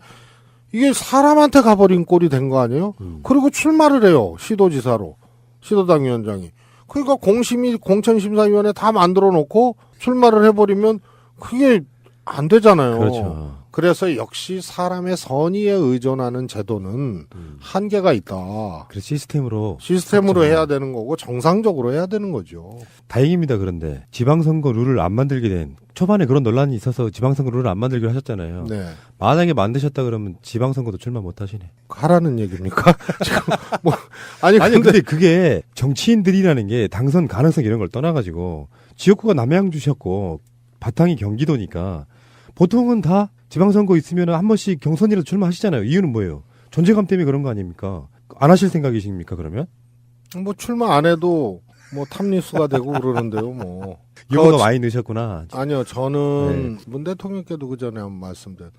이게 사람한테 가버린 꼴이 된 거 아니에요? 그리고 출마를 해요. 시도지사로. 시도당 위원장이. 그러니까 공천심사위원회 다 만들어 놓고 출마를 해버리면 그게 안 되잖아요. 그렇죠. 그래서 역시 사람의 선의에 의존하는 제도는 한계가 있다. 그래서 시스템으로 해야 되는 거고 정상적으로 해야 되는 거죠. 다행입니다. 그런데 지방선거 룰을 안 만들게 된 초반에 그런 논란이 있어서 지방선거 룰을 안 만들기로 하셨잖아요. 네. 만약에 만드셨다 그러면 지방선거도 출마 못 하시네. 하라는 얘기입니까? 지금 뭐 아니 근데 그게 정치인들이라는 게 당선 가능성 이런 걸 떠나가지고 지역구가 남양주셨고 바탕이 경기도니까 보통은 다 지방선거 있으면 한 번씩 경선이라도 출마하시잖아요. 이유는 뭐예요? 존재감 때문에 그런 거 아닙니까? 안 하실 생각이십니까 그러면? 뭐 출마 안 해도 뭐 탑리수가 되고 그러는데요. 뭐 유보가 많이 넣으셨구나. 아니요, 저는 문 대통령께도 그 전에 한번 말씀드렸.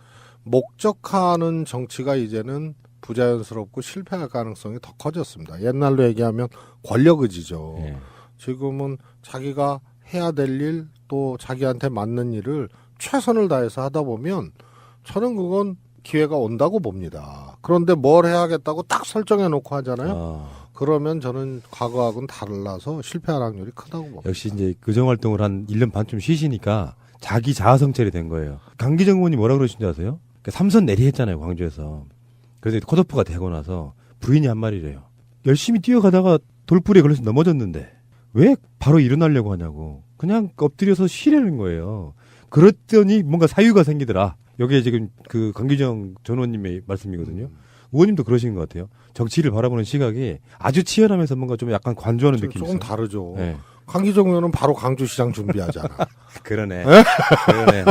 목적하는 정치가 이제는 부자연스럽고 실패할 가능성이 더 커졌습니다. 옛날로 얘기하면 권력 의지죠. 네. 지금은 자기가 해야 될 일, 또 자기한테 맞는 일을 최선을 다해서 하다 보면 저는 그건 기회가 온다고 봅니다. 그런데 뭘 해야겠다고 딱 설정해 놓고 하잖아요. 그러면 저는 과거하고는 달라서 실패할 확률이 크다고 봅니다. 역시 이제 교정활동을 한 1년 반쯤 쉬시니까 자기 자아성찰이 된 거예요. 강기정 의원이 뭐라 그러신 줄 아세요? 그러니까 삼선 내리했잖아요, 광주에서. 그래서 컷오프가 되고 나서 부인이 한 말이래요. 열심히 뛰어가다가 돌부리에 걸려서 넘어졌는데 왜 바로 일어나려고 하냐고. 그냥 엎드려서 쉬려는 거예요. 그랬더니 뭔가 사유가 생기더라. 여기에 지금 그 강기정 전 의원님의 말씀이거든요. 의원님도 그러신 것 같아요. 정치를 바라보는 시각이 아주 치열하면서 뭔가 좀 약간 관조하는 느낌이 조금 있어요. 다르죠. 네. 강기정 의원은 바로 강주시장 준비하잖아. 그러네. 그러네.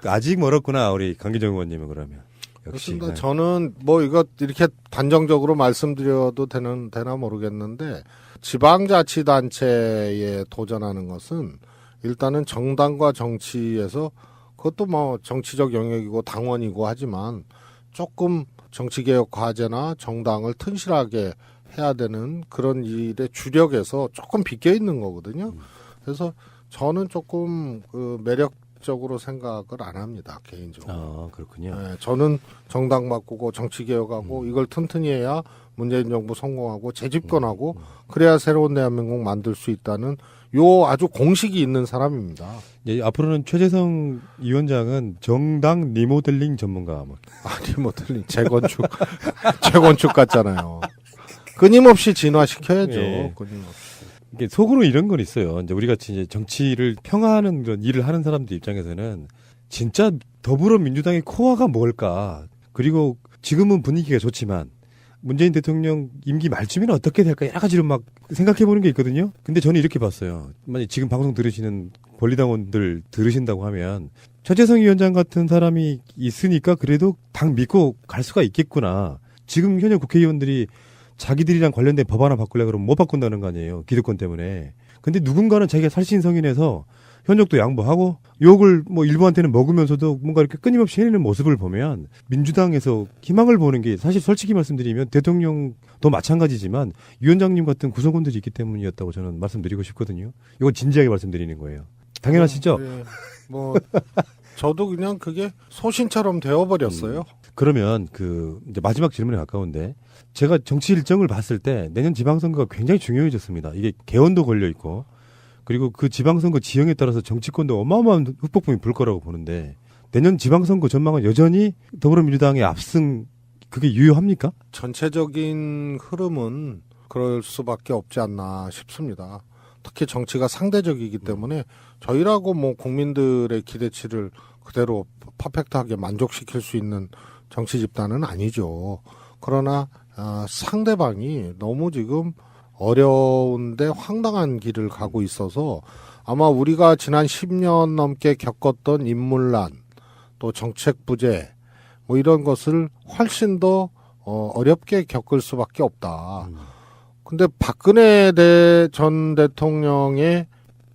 아직 멀었구나 우리 강기정 의원님은 그러면. 역시. 그렇습니다. 저는 뭐 이거 이렇게 단정적으로 말씀드려도 되나 모르겠는데 지방자치단체에 도전하는 것은 일단은 정당과 정치에서 그것도 뭐 정치적 영역이고 당원이고 하지만 조금 정치개혁 과제나 정당을 튼실하게 해야 되는 그런 일의 주력에서 조금 비껴 있는 거거든요. 그래서 저는 조금 그 매력적으로 생각을 안 합니다, 개인적으로. 아, 그렇군요. 네, 저는 정당 바꾸고 정치개혁하고 이걸 튼튼히 해야 문재인 정부 성공하고 재집권하고 그래야 새로운 대한민국 만들 수 있다는 요 아주 공식이 있는 사람입니다. 예, 앞으로는 최재성 위원장은 정당 리모델링 전문가. 리모델링 재건축 재건축 같잖아요. 끊임없이 진화시켜야죠. 예. 끊임없이. 이게 속으로 이런 건 있어요. 이제 우리 같이 이제 정치를 평화하는 그런 일을 하는 사람들 입장에서는 진짜 더불어민주당의 코어가 뭘까? 그리고 지금은 분위기가 좋지만 문재인 대통령 임기 말쯤에는 어떻게 될까 여러 가지로 막 생각해보는 게 있거든요. 근데 저는 이렇게 봤어요. 만약 지금 방송 들으시는 권리당원들 들으신다고 하면 최재성 위원장 같은 사람이 있으니까 그래도 당 믿고 갈 수가 있겠구나. 지금 현역 국회의원들이 자기들이랑 관련된 법 하나 바꾸려고 그러면 못 바꾼다는 거 아니에요. 기득권 때문에. 근데 누군가는 자기가 살신성인해서 현역도 양보하고 욕을 뭐 일부한테는 먹으면서도 뭔가 이렇게 끊임없이 해내는 모습을 보면 민주당에서 희망을 보는 게 사실 솔직히 말씀드리면 대통령도 마찬가지지만 위원장님 같은 구성원들이 있기 때문이었다고 저는 말씀드리고 싶거든요. 이건 진지하게 말씀드리는 거예요. 당연하시죠? 네, 뭐 저도 그냥 그게 소신처럼 되어버렸어요. 그러면 그 이제 마지막 질문에 가까운데 제가 정치 일정을 봤을 때 내년 지방선거가 굉장히 중요해졌습니다. 이게 개헌도 걸려 있고 그리고 그 지방선거 지형에 따라서 정치권도 어마어마한 흑폭풍이 불 거라고 보는데 내년 지방선거 전망은 여전히 더불어민주당의 압승 그게 유효합니까? 전체적인 흐름은 그럴 수밖에 없지 않나 싶습니다. 특히 정치가 상대적이기 때문에 저희라고 뭐 국민들의 기대치를 그대로 퍼펙트하게 만족시킬 수 있는 정치 집단은 아니죠. 그러나 상대방이 너무 지금 어려운데 황당한 길을 가고 있어서 아마 우리가 지난 10년 넘게 겪었던 인물난 또 정책 부재 뭐 이런 것을 훨씬 더 어렵게 겪을 수밖에 없다. 근데 박근혜 전 대통령의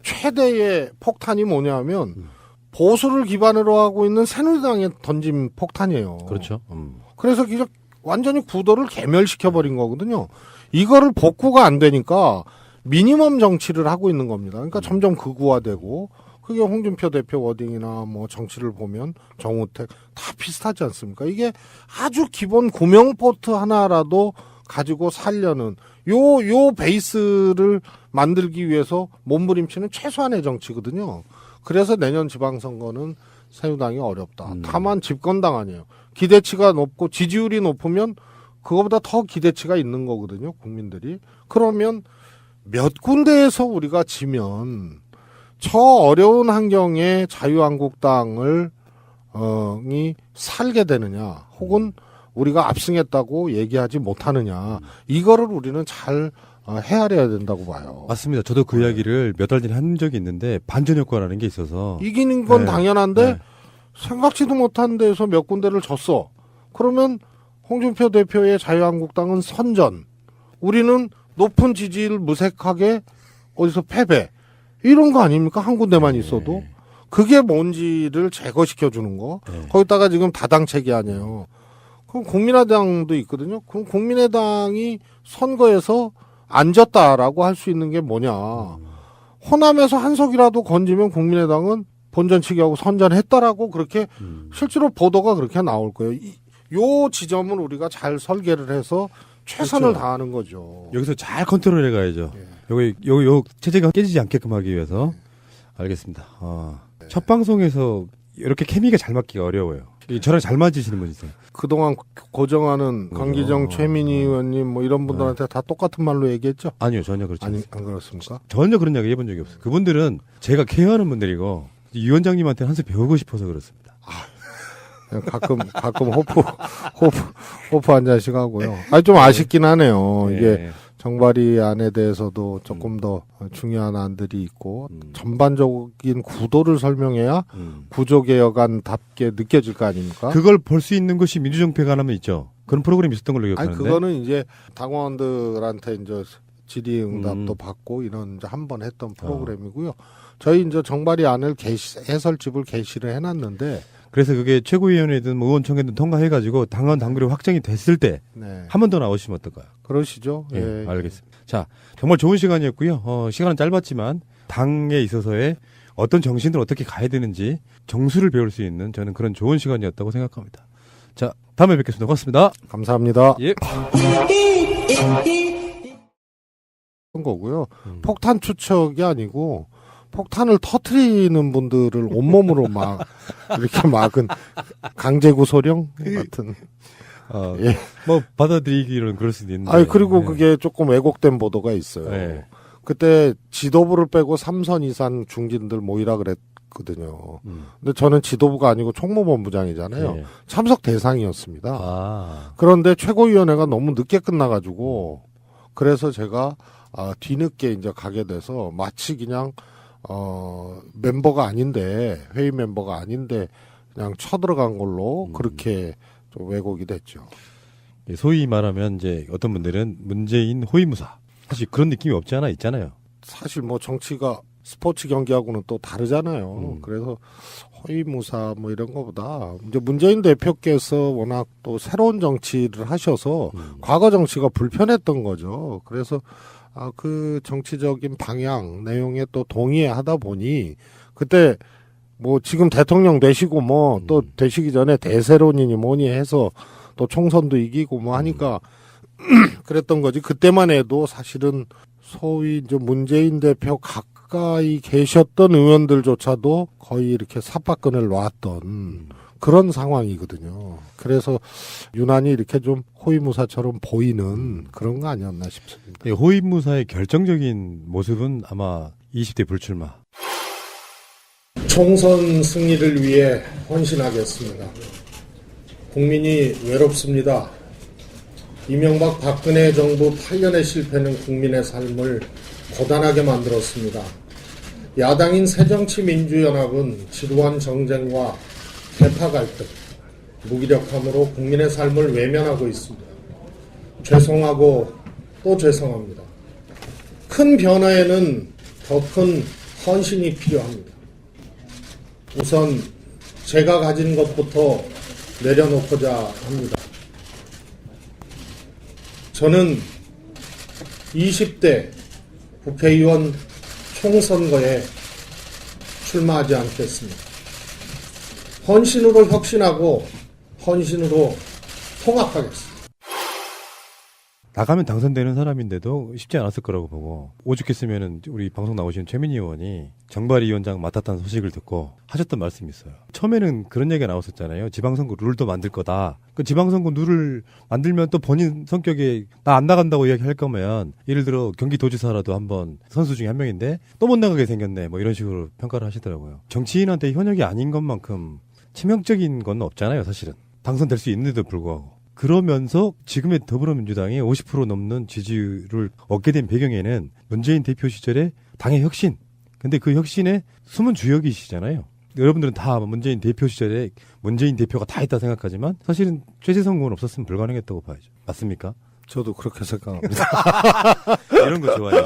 최대의 폭탄이 뭐냐면 보수를 기반으로 하고 있는 새누리당에 던진 폭탄이에요. 그렇죠. 그래서 완전히 구도를 개멸시켜버린 거거든요. 이거를 복구가 안 되니까 미니멈 정치를 하고 있는 겁니다. 그러니까 점점 극우화되고 그게 홍준표 대표 워딩이나 뭐 정치를 보면 정우택 다 비슷하지 않습니까? 이게 아주 기본 구명포트 하나라도 가지고 살려는 요 베이스를 만들기 위해서 몸부림치는 최소한의 정치거든요. 그래서 내년 지방선거는 새누당이 어렵다. 다만 집권당 아니에요. 기대치가 높고 지지율이 높으면 그거보다 더 기대치가 있는 거거든요. 국민들이. 그러면 몇 군데에서 우리가 지면 저 어려운 환경에 자유한국당을 이 살게 되느냐, 혹은 우리가 압승했다고 얘기하지 못하느냐, 이거를 우리는 잘 헤아려야 된다고 봐요. 맞습니다. 저도 그 이야기를 몇 달 전에 한 적이 있는데 반전 효과라는 게 있어서 이기는 건 네. 당연한데 네. 생각지도 못한 데서 몇 군데를 졌어. 그러면 홍준표 대표의 자유한국당은 선전, 우리는 높은 지지를 무색하게 어디서 패배, 이런 거 아닙니까? 한 군데만 있어도. 네. 그게 뭔지를 제거시켜 주는 거. 네. 거기다가 지금 다당체계 아니에요. 그럼 국민의당도 있거든요. 그럼 국민의당이 선거에서 안 졌다라고 할 수 있는 게 뭐냐. 호남에서 한석이라도 건지면 국민의당은 본전치기하고 선전했다라고 그렇게 실제로 보도가 그렇게 나올 거예요. 요 지점은 우리가 잘 설계를 해서 최선을 그렇죠. 다하는 거죠. 여기서 잘 컨트롤해 가야죠. 요 체제가 깨지지 않게끔 하기 위해서. 알겠습니다. 첫 방송에서 이렇게 케미가 잘 맞기가 어려워요. 저랑 잘 맞으시는 분 있어요. 그동안 고정하는 강기정, 최민희 의원님 뭐 이런 분들한테 다 똑같은 말로 얘기했죠? 아니요, 전혀 그렇지 아니, 않습니다. 안 그렇습니까? 전혀 그런 이야기 해본 적이 없어요. 그분들은 제가 케어하는 분들이고 이 위원장님한테 한수 배우고 싶어서 그렇습니다. 가끔 호프 한 잔씩 하고요. 아니, 좀 아쉽긴 하네요. 이게 정발이 안에 대해서도 조금 더 중요한 안들이 있고, 전반적인 구도를 설명해야 구조개혁안답게 느껴질 거 아닙니까? 그걸 볼 수 있는 것이 민주정폐관하면 있죠. 그런 프로그램이 있었던 걸로 기억하는데. 아니, 그거는 이제 당원들한테 이제 질의응답도 받고 이런 이제 한 번 했던 프로그램이고요. 저희 이제 정발이 안을 해설집을 게시를 해놨는데, 그래서 그게 최고위원회든 뭐 의원총회든 통과해가지고 당원 당규로 확정이 됐을 때 한 번 더 나오시면 어떨까요? 그러시죠. 예, 알겠습니다. 자, 정말 좋은 시간이었고요. 시간은 짧았지만 당에 있어서의 어떤 정신으로 어떻게 가야 되는지 정수를 배울 수 있는 저는 그런 좋은 시간이었다고 생각합니다. 자, 다음에 뵙겠습니다. 고맙습니다. 감사합니다. 예. 거고요. 폭탄 추적이 아니고 폭탄을 터트리는 분들을 온몸으로 막 이렇게 막은 강제구소령 같은. 예. 뭐 받아들이기로는 그럴 수도 있는데. 아니, 그리고 그게 조금 왜곡된 보도가 있어요. 네. 그때 지도부를 빼고 3선 이상 중진들 모이라 그랬거든요. 근데 저는 지도부가 아니고 총무본부장이잖아요. 네. 참석 대상이었습니다. 그런데 최고위원회가 너무 늦게 끝나가지고 그래서 제가 뒤늦게 이제 가게 돼서 마치 그냥 멤버가 아닌데, 회의 멤버가 아닌데 그냥 쳐들어간 걸로 그렇게 좀 왜곡이 됐죠. 소위 말하면 이제 어떤 분들은 문재인 호위무사. 사실 그런 느낌이 없지 않아 있잖아요. 사실 뭐 정치가 스포츠 경기하고는 또 다르잖아요. 그래서 호위무사 뭐 이런 거보다 이제 문재인 대표께서 워낙 또 새로운 정치를 하셔서 과거 정치가 불편했던 거죠. 그래서 그 정치적인 방향 내용에 또 동의하다 보니 그때 뭐 지금 대통령 되시고 뭐 또 되시기 전에 대세론이니 뭐니 해서 또 총선도 이기고 뭐 하니까 그랬던 거지. 그때만 해도 사실은 소위 이제 문재인 대표 가까이 계셨던 의원들조차도 거의 이렇게 삿바끈을 놨던 그런 상황이거든요. 그래서 유난히 이렇게 좀 호위무사처럼 보이는 그런 거 아니었나 싶습니다. 호위무사의 결정적인 모습은 아마 20대 불출마. 총선 승리를 위해 헌신하겠습니다. 국민이 외롭습니다. 이명박 박근혜 정부 8년의 실패는 국민의 삶을 고단하게 만들었습니다. 야당인 새정치민주연합은 지루한 정쟁과 대파 갈등, 무기력함으로 국민의 삶을 외면하고 있습니다. 죄송하고 또 죄송합니다. 큰 변화에는 더 큰 헌신이 필요합니다. 우선 제가 가진 것부터 내려놓고자 합니다. 저는 20대 국회의원 총선거에 출마하지 않겠습니다. 헌신으로 혁신하고 헌신으로 통합하겠습니다. 나가면 당선되는 사람인데도 쉽지 않았을 거라고 보고 오죽했으면은 우리 방송 나오시는 최민희 의원이 정발위 위원장 맡았다는 소식을 듣고 하셨던 말씀이 있어요. 처음에는 그런 얘기가 나왔었잖아요. 지방선거 룰도 만들 거다. 그 지방선거 룰을 만들면 또 본인 성격에 나 안 나간다고 이야기할 거면 예를 들어 경기도지사라도 한번 선수 중에 한 명인데 또 못 나가게 생겼네 뭐 이런 식으로 평가를 하시더라고요. 정치인한테 현역이 아닌 것만큼 치명적인 건 없잖아요. 사실은 당선될 수 있는데도 불구하고. 그러면서 지금의 더불어민주당이 50% 넘는 지지율을 얻게 된 배경에는 문재인 대표 시절에 당의 혁신. 근데 그 혁신의 숨은 주역이시잖아요. 여러분들은 다 문재인 대표 시절에 문재인 대표가 다 했다 생각하지만 사실은 최재성 의원 없었으면 불가능했다고 봐야죠. 맞습니까? 저도 그렇게 생각합니다. 이런 거 좋아요.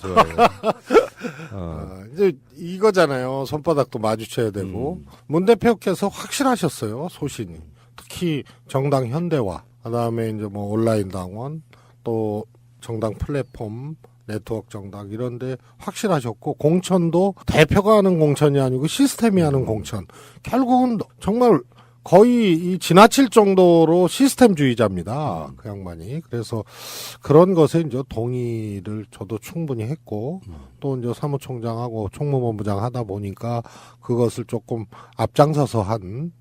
이제 이거잖아요. 손바닥도 마주쳐야 되고. 문 대표께서 확실하셨어요. 소신이. 특히 정당 현대화. 그다음에 이제 뭐 온라인 당원, 또 정당 플랫폼, 네트워크 정당 이런데 확실하셨고 공천도 대표가 하는 공천이 아니고 시스템이 하는 공천. 결국은 정말 거의 이 지나칠 정도로 시스템주의자입니다. 그 양반이. 그래서 그런 것에 이제 동의를 저도 충분히 했고 또 이제 사무총장하고 총무본부장 하다 보니까 그것을 조금 앞장서서 한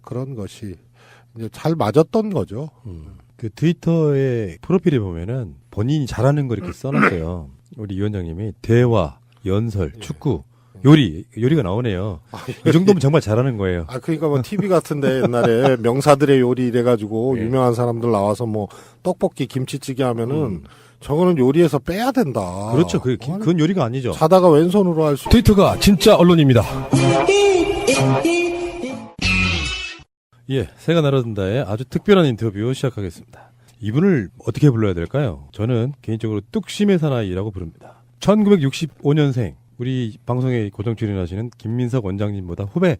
그런 것이 이제 잘 맞았던 거죠. 그 트위터의 프로필에 보면은 본인이 잘하는 거 이렇게 써놨어요. 우리 위원장님이 대화, 연설, 축구, 요리가 나오네요. 이 정도면 정말 잘하는 거예요. 그러니까 뭐 TV 같은데 옛날에 명사들의 요리 이래가지고 유명한 사람들 나와서 뭐 떡볶이, 김치찌개 하면은 저거는 요리에서 빼야 된다. 그렇죠. 그건 요리가 아니죠. 자다가 왼손으로 할 수. 트위터가 진짜 언론입니다. 예, 새가 날아든다의 아주 특별한 인터뷰 시작하겠습니다. 이분을 어떻게 불러야 될까요? 저는 개인적으로 뚝심의 사나이라고 부릅니다. 1965년생, 우리 방송에 고정 출연하시는 김민석 원장님보다 후배.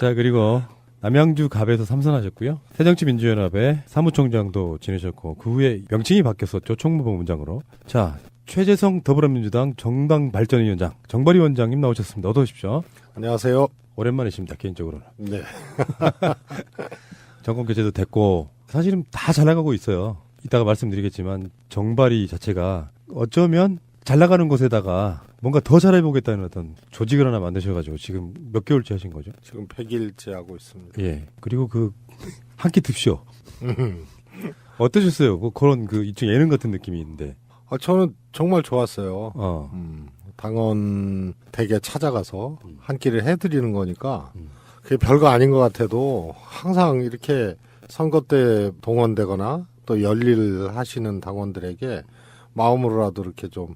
자, 그리고 남양주 갑에서 삼선하셨고요. 새정치민주연합의 사무총장도 지내셨고 그 후에 명칭이 바뀌었었죠. 총무본부장으로. 자, 최재성 더불어민주당 정당발전위원장 정발위 원장님 나오셨습니다. 어서 오십시오. 안녕하세요. 오랜만이십니다. 개인적으로는. 네. 정권 교체도 됐고 사실은 다 잘 나가고 있어요. 이따가 말씀드리겠지만 정발위 자체가 어쩌면 잘 나가는 곳에다가 뭔가 더 잘해보겠다는 어떤 조직을 하나 만드셔가지고 지금 몇 개월째 하신 거죠? 지금 100일째 하고 있습니다. 예. 그리고 그 한 끼 듭쇼. 어떠셨어요? 그런 일종 예능 같은 느낌이 있는데. 저는 정말 좋았어요. 당원 댁에 찾아가서 한 끼를 해드리는 거니까 그게 별거 아닌 것 같아도 항상 이렇게 선거 때 동원되거나 또 열일 하시는 당원들에게 마음으로라도 이렇게 좀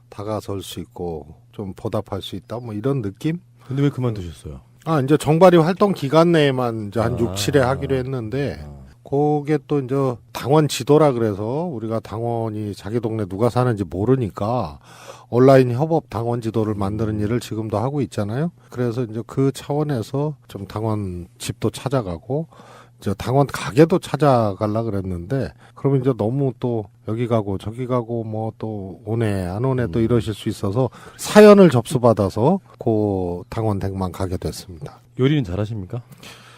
다가설 수 있고 좀 보답할 수 있다 뭐 이런 느낌? 근데 왜 그만두셨어요? 이제 정발위 활동 기간 내에만 이제 한 6, 7회 하기로 했는데 그게 또 이제 당원 지도라 그래서 우리가 당원이 자기 동네 누가 사는지 모르니까 온라인 협업 당원 지도를 만드는 일을 지금도 하고 있잖아요. 그래서 이제 그 차원에서 좀 당원 집도 찾아가고 이제 당원 가게도 찾아가려 그랬는데 그러면 이제 너무 또 여기 가고 저기 가고 뭐 또 오네 안 오네 또 이러실 수 있어서 사연을 접수받아서 그 당원 댁만 가게 됐습니다. 요리는 잘하십니까?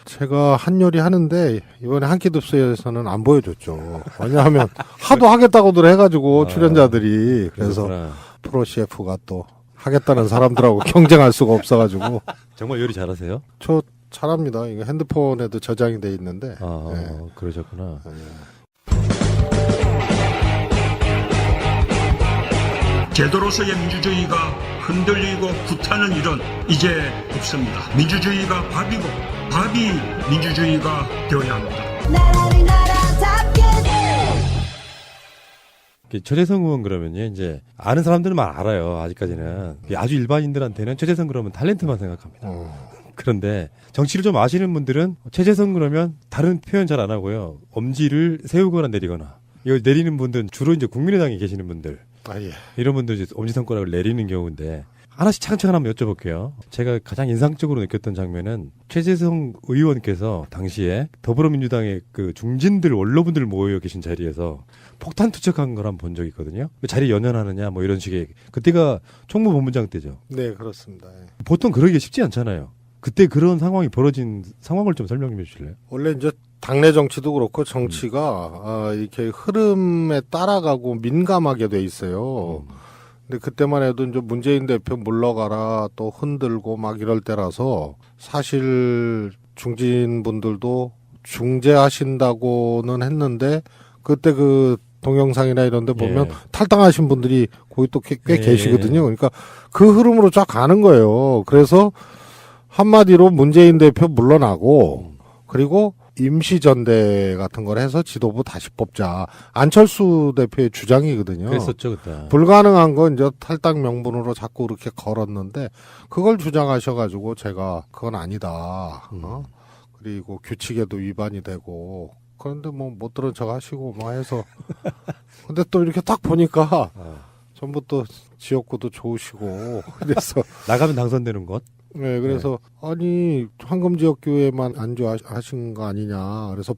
제가 한 요리 하는데 이번에 한 끼 듭쇼에서는 안 보여줬죠. 왜냐하면 하도 하겠다고들 해가지고 출연자들이 그래서 그렇구나. 프로 셰프가 또 하겠다는 사람들하고 경쟁할 수가 없어가지고. 정말 요리 잘하세요? 저 잘합니다. 이거 핸드폰에도 저장이 돼 있는데. 네. 그러셨구나. 네. 제도로서의 민주주의가 흔들리고 구타는 일은 이제 없습니다. 민주주의가 밥이고 밥이 민주주의가 되어야 합니다. 최재성 의원 그러면요, 이제 아는 사람들만 알아요. 아직까지는 아주 일반인들한테는 최재성 그러면 탤런트만 생각합니다. 그런데 정치를 좀 아시는 분들은 최재성 그러면 다른 표현 잘 안 하고요. 엄지를 세우거나 내리거나. 이거 내리는 분들은 주로 이제 국민의당에 계시는 분들. 예. 이런 분들 이제 엄지손가락을 내리는 경우인데 하나씩 차근차근 한번 여쭤볼게요. 제가 가장 인상적으로 느꼈던 장면은 최재성 의원께서 당시에 더불어민주당의 그 중진들 원로분들 모여 계신 자리에서 폭탄 투척한 걸 한번 본 적이 있거든요. 자리 연연하느냐 뭐 이런 식의 그때가 총무본부장 때죠. 네, 그렇습니다. 보통 그러기가 쉽지 않잖아요. 그때 그런 상황이 벌어진 상황을 좀 설명해 주실래요? 원래 이제 당내 정치도 그렇고 정치가 이렇게 흐름에 따라가고 민감하게 돼 있어요. 근데 그때만 해도 이제 문재인 대표 물러가라 또 흔들고 막 이럴 때라서 사실 중진 분들도 중재하신다고는 했는데 그때 그 동영상이나 이런 데 보면 탈당하신 분들이 거기 또 꽤 계시거든요. 그러니까 그 흐름으로 쫙 가는 거예요. 그래서 한마디로 문재인 대표 물러나고 그리고 임시전대 같은 걸 해서 지도부 다시 뽑자. 안철수 대표의 주장이거든요. 그랬었죠, 그때. 불가능한 건 이제 탈당 명분으로 자꾸 그렇게 걸었는데 그걸 주장하셔가지고 제가 그건 아니다. 그리고 규칙에도 위반이 되고 그런데 뭐 못 들은 척 하시고 뭐 해서 근데 또 이렇게 딱 보니까 전부 또 지역구도 좋으시고 그래서 나가면 당선되는 것? 네, 그래서 아니 황금지역교회만 안주하신 거 아니냐. 그래서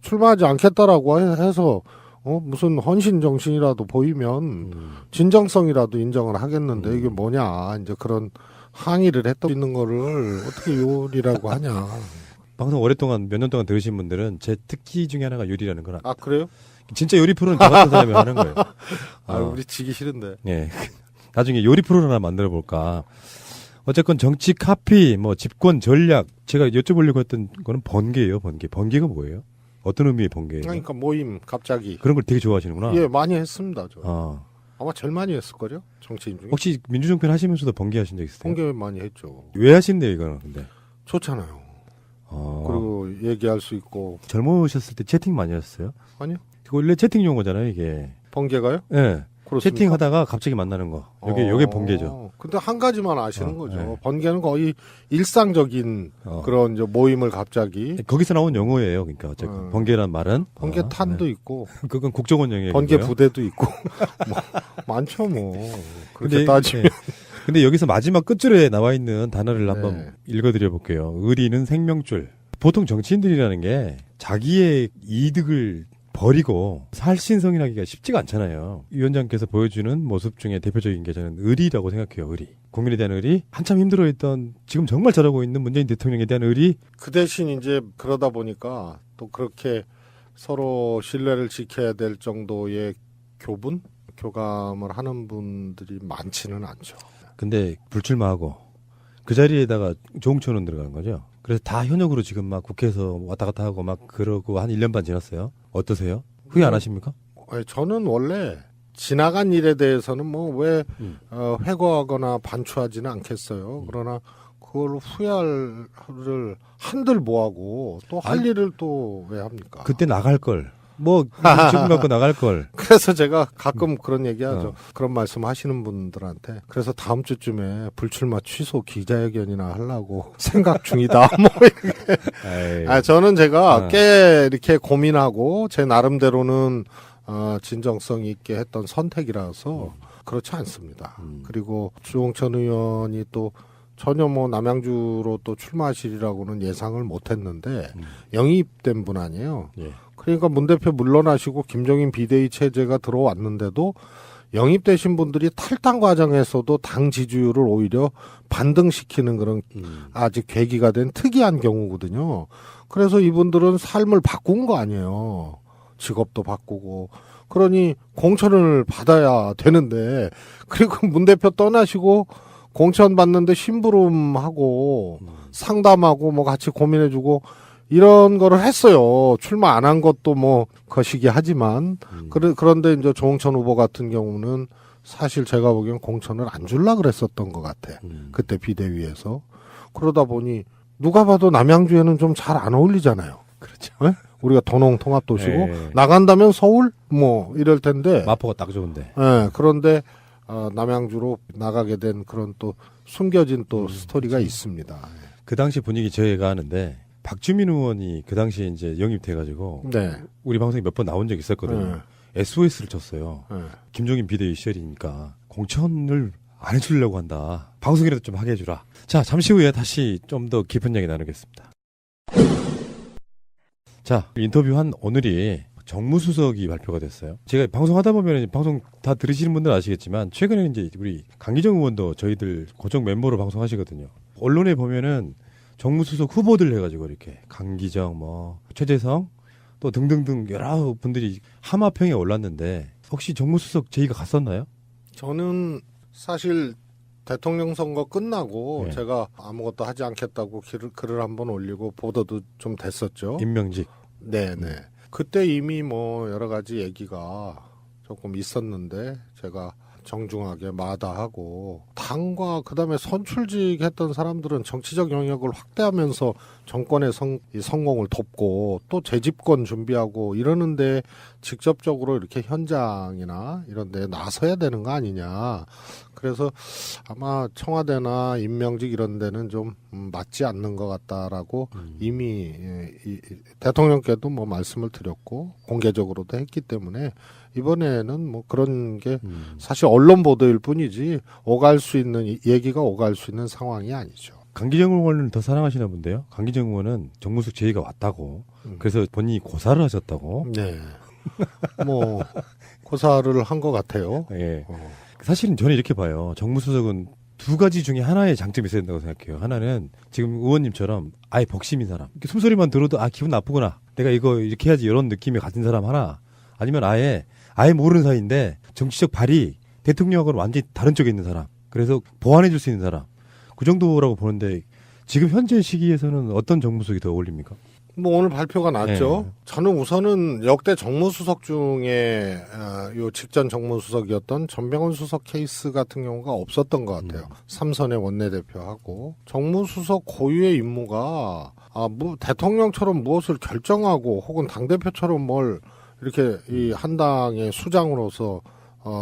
출마하지 않겠다라고 해서 무슨 헌신 정신이라도 보이면 진정성이라도 인정을 하겠는데 이게 뭐냐. 이제 그런 항의를 했던 있는 거를 어떻게 요리라고 하냐. 방송 오랫동안 몇 년 동안 들으신 분들은 제 특기 중에 하나가 요리라는 걸 아 그래요? 진짜 요리 프로는 저 같은 사람이 하는 거예요. 우리 지기 싫은데. 예. 나중에 요리 프로를 하나 만들어 볼까. 어쨌건 정치 카피, 뭐 집권 전략, 제가 여쭤보려고 했던 거는 번개예요, 번개. 번개가 뭐예요? 어떤 의미의 번개예요? 그러니까 모임 갑자기. 그런 걸 되게 좋아하시는구나. 예, 많이 했습니다. 저. 아마 제일 많이 했을 거죠, 정치인 중에. 혹시 민주정권 하시면서도 번개 하신 적 있으세요? 번개 많이 했죠. 왜 하신대요, 이거는 근데? 좋잖아요. 그리고 얘기할 수 있고. 젊으셨을 때 채팅 많이 하셨어요? 아니요. 원래 채팅 용어잖아요, 이게. 번개가요? 예. 네. 그렇습니까? 채팅하다가 갑자기 만나는 거. 요게 번개죠. 근데 한 가지만 아시는 거죠. 네. 번개는 거의 일상적인 그런 이제 모임을 갑자기. 거기서 나온 용어예요. 그러니까 어쨌든 번개란 말은 번개탄도 있고. 그건 국정원 영역이고요. 번개 부대도 있고. 뭐, 많죠, 뭐. 그렇게 따지면. 네. 근데 여기서 마지막 끝줄에 나와 있는 단어를 한번 읽어드려 볼게요. 의리는 생명줄. 보통 정치인들이라는 게 자기의 이득을 버리고 살신성인하기가 쉽지가 않잖아요. 위원장께서 보여주는 모습 중에 대표적인 게 저는 의리라고 생각해요. 의리. 국민에 대한 의리. 한참 힘들어했던 지금 정말 잘하고 있는 문재인 대통령에 대한 의리. 그 대신 이제 그러다 보니까 또 그렇게 서로 신뢰를 지켜야 될 정도의 교감을 하는 분들이 많지는 않죠. 근데 불출마하고 그 자리에다가 조홍천은 들어간 거죠. 그래서 다 현역으로 지금 막 국회에서 왔다 갔다 하고 막 그러고 한 1년 반 지났어요. 어떠세요? 후회 안 하십니까? 저는 원래 지나간 일에 대해서는 뭐 왜 회고하거나 반추하지는 않겠어요. 그러나 그걸 후회를 한들 뭐하고 또 할 일을 또 왜 합니까? 그때 나갈 걸. 뭐 지금 갖고 나갈 걸. 그래서 제가 가끔 그런 얘기하죠. 그런 말씀하시는 분들한테 그래서 다음 주쯤에 불출마 취소 기자회견이나 하려고 생각 중이다. 뭐 이렇게. 저는 제가 꽤 이렇게 고민하고 제 나름대로는 진정성 있게 했던 선택이라서 그렇지 않습니다. 그리고 주홍천 의원이 또 전혀 뭐 남양주로 또 출마하시리라고는 예상을 못했는데 영입된 분 아니에요. 예. 그러니까 문 대표 물러나시고 김종인 비대위 체제가 들어왔는데도 영입되신 분들이 탈당 과정에서도 당 지지율을 오히려 반등시키는 그런 아직 계기가 된 특이한 경우거든요. 그래서 이분들은 삶을 바꾼 거 아니에요. 직업도 바꾸고. 그러니 공천을 받아야 되는데 그리고 문 대표 떠나시고 공천 받는데 심부름하고 상담하고 뭐 같이 고민해주고 이런 거를 했어요. 출마 안 한 것도 뭐 거시기 하지만 그런데 이제 조홍천 후보 같은 경우는 사실 제가 보기엔 공천을 안 줄라 그랬었던 것 같아. 그때 비대위에서. 그러다 보니 누가 봐도 남양주에는 좀 잘 안 어울리잖아요. 그렇죠. 네? 우리가 도농 통합도시고 나간다면 서울 뭐 이럴 텐데 마포가 딱 좋은데. 네, 그런데 남양주로 나가게 된 그런 또 숨겨진 또 스토리가 있습니다. 그 당시 분위기 저희가 아는데 박주민 의원이 그 당시에 이제 영입돼가지고 우리 방송에 몇 번 나온 적이 있었거든요. SOS를 쳤어요. 김종인 비대위 시절이니까 공천을 안 해주려고 한다. 방송이라도 좀 하게 해주라. 자, 잠시 후에 다시 좀 더 깊은 얘기 나누겠습니다. 자, 인터뷰한 오늘이 정무수석이 발표가 됐어요. 제가 방송하다 보면 방송 다 들으시는 분들은 아시겠지만 최근에 이제 우리 강기정 의원도 저희들 고정 멤버로 방송하시거든요. 언론에 보면은 정무수석 후보들 해가지고 이렇게 강기정, 뭐 최재성 또 등등등 여러 분들이 하마평에 올랐는데 혹시 정무수석 제의가 갔었나요? 저는 사실 대통령 선거 끝나고 네. 제가 아무것도 하지 않겠다고 글을 한번 올리고 보도도 좀 됐었죠. 임명직. 네네. 그때 이미 뭐 여러 가지 얘기가 조금 있었는데 제가 정중하게 마다하고 당과 그다음에 선출직 했던 사람들은 정치적 영역을 확대하면서 정권의 성공을 돕고 또 재집권 준비하고 이러는데 직접적으로 이렇게 현장이나 이런 데 나서야 되는 거 아니냐. 그래서 아마 청와대나 임명직 이런 데는 좀 맞지 않는 것 같다라고 이미 대통령께도 뭐 말씀을 드렸고 공개적으로도 했기 때문에 이번에는 뭐 그런 게 사실 언론 보도일 뿐이지 얘기가 오갈 수 있는 상황이 아니죠. 강기정 의원을 더 사랑하시나 본데요. 강기정 의원은 정무수석 제의가 왔다고. 그래서 본인이 고사를 하셨다고. 네. 뭐 고사를 한 것 같아요. 예. 사실은 저는 이렇게 봐요. 정무수석은 두 가지 중에 하나의 장점이 있어야 된다고 생각해요. 하나는 지금 의원님처럼 아예 복심인 사람. 이렇게 숨소리만 들어도 기분 나쁘구나. 내가 이거 이렇게 해야지 이런 느낌이 가진 사람 하나. 아니면 아예 모르는 사이인데 정치적 발이 대통령하고는 완전히 다른 쪽에 있는 사람. 그래서 보완해 줄 수 있는 사람. 그 정도라고 보는데 지금 현재 시기에서는 어떤 정무수석이 더 어울립니까? 뭐 오늘 발표가 났죠. 네. 저는 우선은 역대 정무수석 중에 요 직전 정무수석이었던 전병헌 수석 케이스 같은 경우가 없었던 것 같아요. 삼선의 원내대표하고 정무수석 고유의 임무가 대통령처럼 무엇을 결정하고 혹은 당대표처럼 뭘 이렇게 이 한 당의 수장으로서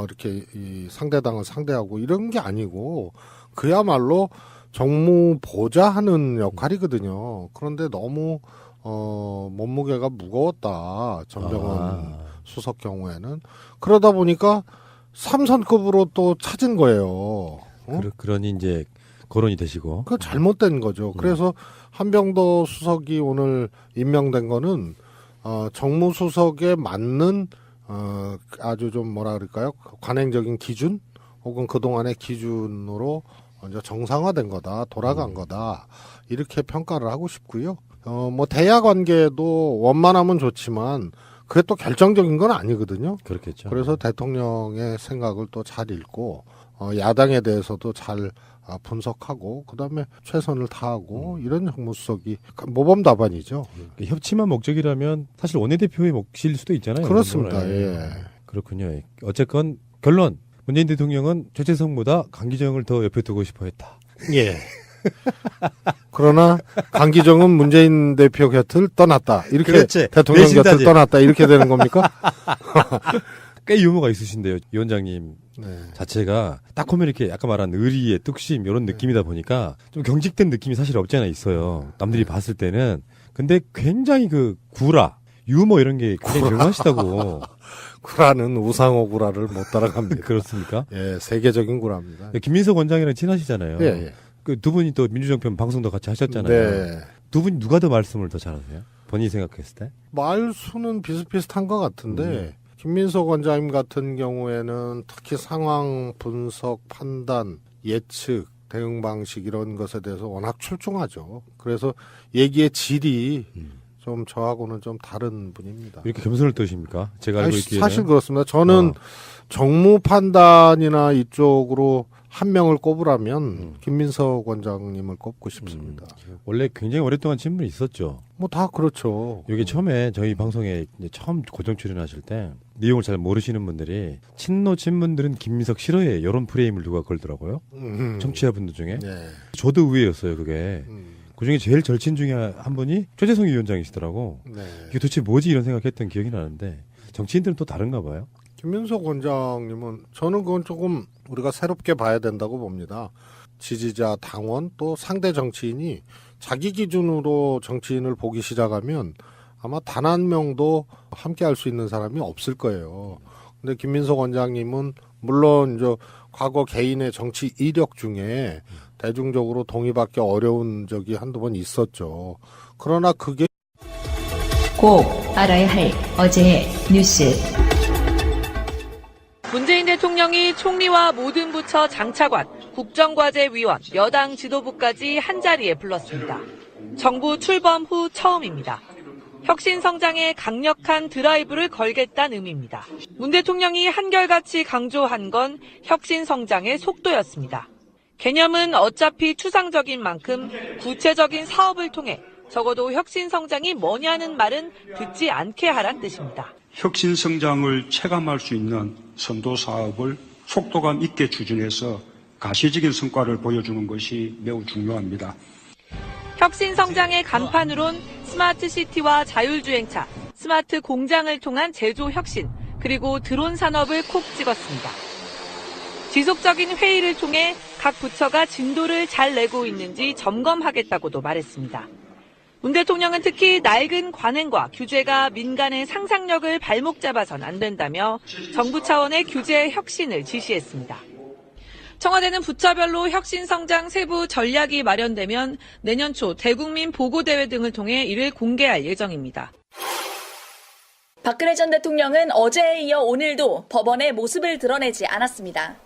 이렇게 이 상대당을 상대하고 이런 게 아니고 그야말로 정무 보좌하는 역할이거든요. 그런데 너무 몸무게가 무거웠다. 전병헌 수석 경우에는. 그러다 보니까 3선급으로 또 찾은 거예요. 그러니 이제 거론이 되시고. 그 잘못된 거죠. 그래서 한병도 수석이 오늘 임명된 거는 정무수석에 맞는 아주 좀 뭐라 그럴까요? 관행적인 기준 혹은 그동안의 기준으로 이제 정상화된 거다. 돌아간 거다. 이렇게 평가를 하고 싶고요. 뭐 대야 관계도 원만하면 좋지만 그게 또 결정적인 건 아니거든요. 그렇겠죠. 그래서 대통령의 생각을 또 잘 읽고 야당에 대해서도 잘 분석하고 그다음에 최선을 다하고 이런 정무수석이 모범답안이죠. 협치만 목적이라면 사실 원내대표의 몫일 수도 있잖아요. 그렇습니다. 예. 그렇군요. 어쨌건 결론 문재인 대통령은 최재성보다 강기정을 더 옆에 두고 싶어 했다. 예. 그러나 강기정은 문재인 대표 곁을 떠났다. 이렇게 그렇지. 대통령 내신다지. 곁을 떠났다. 이렇게 되는 겁니까? 꽤 유머가 있으신데요. 위원장님 네. 자체가 딱 보면 이렇게 아까 말한 의리의 뚝심 이런 느낌이다 보니까 좀 경직된 느낌이 사실 없지 않아 있어요. 남들이 봤을 때는. 근데 굉장히 그 구라, 유머 이런 게 굉장히 명하시다고. 구라는 우상호 구라를 못 따라갑니다. 그렇습니까? 예, 세계적인 구라입니다. 김민석 원장이랑 친하시잖아요. 예, 예. 그 두 분이 또 민주정편 방송도 같이 하셨잖아요. 네. 두 분이 누가 더 말씀을 더 잘하세요? 본인이 생각했을 때? 말수는 비슷비슷한 것 같은데 김민석 원장님 같은 경우에는 특히 상황 분석, 판단, 예측, 대응 방식 이런 것에 대해서 워낙 출중하죠. 그래서 얘기의 질이 좀 저하고는 좀 다른 분입니다. 이렇게 겸손을 떠십니까? 제가 알고 있기에는. 사실 그렇습니다. 저는 정무 판단이나 이쪽으로 한 명을 꼽으라면 김민석 원장님을 꼽고 싶습니다. 원래 굉장히 오랫동안 친분이 있었죠. 뭐 다 그렇죠. 이게 처음에 저희 방송에 이제 처음 고정 출연하실 때 내용을 잘 모르시는 분들이 친노 친분들은 김민석 싫어해 이런 프레임을 누가 걸더라고요. 청취자분들 중에. 네. 저도 의외였어요 그게. 그중에 제일 절친 중에 한 분이 최재성 위원장이시더라고. 네. 이게 도대체 뭐지 이런 생각했던 기억이 나는데 정치인들은 또 다른가 봐요. 김민석 원장님은 저는 그건 조금 우리가 새롭게 봐야 된다고 봅니다. 지지자, 당원 또 상대 정치인이 자기 기준으로 정치인을 보기 시작하면 아마 단 한 명도 함께 할 수 있는 사람이 없을 거예요. 근데 김민석 원장님은 물론 이제 과거 개인의 정치 이력 중에 대중적으로 동의받기 어려운 적이 한두 번 있었죠. 그러나 그게 꼭 알아야 할 어제의 뉴스. 문재인 대통령이 총리와 모든 부처 장차관, 국정과제위원, 여당 지도부까지 한자리에 불렀습니다. 정부 출범 후 처음입니다. 혁신성장에 강력한 드라이브를 걸겠다는 의미입니다. 문 대통령이 한결같이 강조한 건 혁신성장의 속도였습니다. 개념은 어차피 추상적인 만큼 구체적인 사업을 통해 적어도 혁신성장이 뭐냐는 말은 듣지 않게 하란 뜻입니다. 혁신성장을 체감할 수 있는 선도 사업을 속도감 있게 추진해서 가시적인 성과를 보여주는 것이 매우 중요합니다. 혁신성장의 간판으론 스마트시티와 자율주행차, 스마트 공장을 통한 제조 혁신, 그리고 드론 산업을 콕 찍었습니다. 지속적인 회의를 통해 각 부처가 진도를 잘 내고 있는지 점검하겠다고도 말했습니다. 문 대통령은 특히 낡은 관행과 규제가 민간의 상상력을 발목 잡아선 안 된다며 정부 차원의 규제 혁신을 지시했습니다. 청와대는 부처별로 혁신성장 세부 전략이 마련되면 내년 초 대국민 보고대회 등을 통해 이를 공개할 예정입니다. 박근혜 전 대통령은 어제에 이어 오늘도 법원의 모습을 드러내지 않았습니다.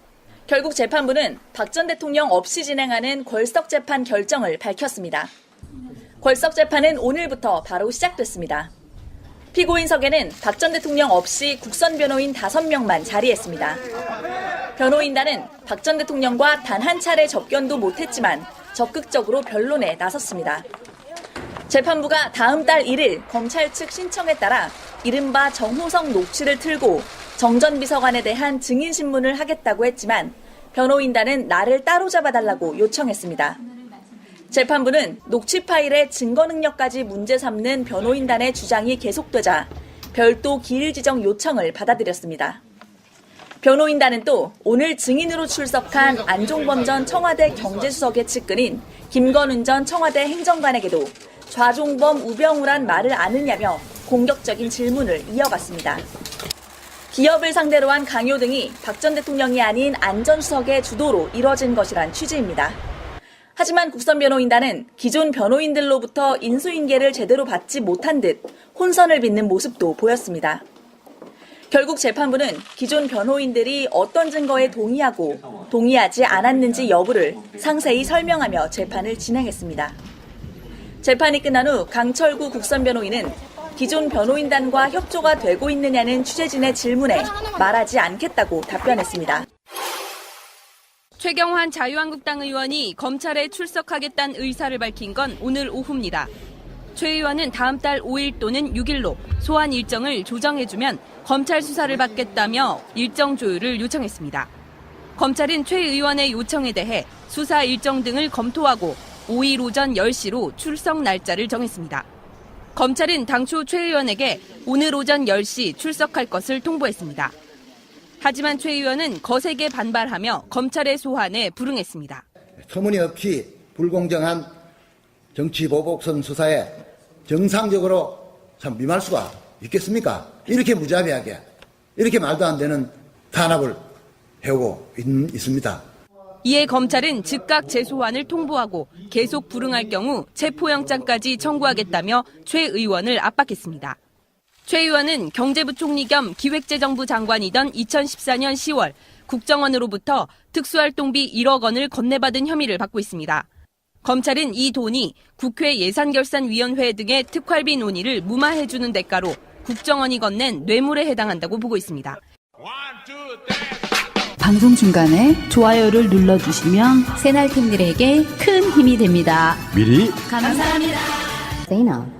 결국 재판부는 박 전 대통령 없이 진행하는 궐석 재판 결정을 밝혔습니다. 궐석 재판은 오늘부터 바로 시작됐습니다. 피고인석에는 박 전 대통령 없이 국선 변호인 5명만 자리했습니다. 변호인단은 박 전 대통령과 단 한 차례 접견도 못했지만 적극적으로 변론에 나섰습니다. 재판부가 다음 달 1일 검찰 측 신청에 따라 이른바 정호성 녹취를 틀고 정전 비서관에 대한 증인신문을 하겠다고 했지만 변호인단은 날을 따로 잡아달라고 요청했습니다. 재판부는 녹취 파일의 증거 능력까지 문제 삼는 변호인단의 주장이 계속되자 별도 기일 지정 요청을 받아들였습니다. 변호인단은 또 오늘 증인으로 출석한 안종범 전 청와대 경제수석의 측근인 김건운 전 청와대 행정관에게도 좌종범 우병우란 말을 아느냐며 공격적인 질문을 이어갔습니다. 기업을 상대로 한 강요 등이 박 전 대통령이 아닌 안 전 수석의 주도로 이뤄진 것이란 취지입니다. 하지만 국선 변호인단은 기존 변호인들로부터 인수인계를 제대로 받지 못한 듯 혼선을 빚는 모습도 보였습니다. 결국 재판부는 기존 변호인들이 어떤 증거에 동의하고 동의하지 않았는지 여부를 상세히 설명하며 재판을 진행했습니다. 재판이 끝난 후 강철구 국선 변호인은 기존 변호인단과 협조가 되고 있느냐는 취재진의 질문에 말하지 않겠다고 답변했습니다. 최경환 자유한국당 의원이 검찰에 출석하겠다는 의사를 밝힌 건 오늘 오후입니다. 최 의원은 다음 달 5일 또는 6일로 소환 일정을 조정해주면 검찰 수사를 받겠다며 일정 조율을 요청했습니다. 검찰은 최 의원의 요청에 대해 수사 일정 등을 검토하고 5일 오전 10시로 출석 날짜를 정했습니다. 검찰은 당초 최 의원에게 오늘 오전 10시 출석할 것을 통보했습니다. 하지만 최 의원은 거세게 반발하며 검찰의 소환에 불응했습니다. 터무니없이 불공정한 정치보복선 수사에 정상적으로 참 임할 수가 있겠습니까? 이렇게 무자비하게, 이렇게 말도 안 되는 탄압을 해오고 있습니다. 이에 검찰은 즉각 재소환을 통보하고 계속 불응할 경우 체포영장까지 청구하겠다며 최 의원을 압박했습니다. 최 의원은 경제부총리 겸 기획재정부 장관이던 2014년 10월 국정원으로부터 특수활동비 1억 원을 건네받은 혐의를 받고 있습니다. 검찰은 이 돈이 국회 예산결산위원회 등의 특활비 논의를 무마해주는 대가로 국정원이 건넨 뇌물에 해당한다고 보고 있습니다. 방송 중간에 좋아요를 눌러주시면 새날팀들에게 큰 힘이 됩니다. 미리 감사합니다. Say no.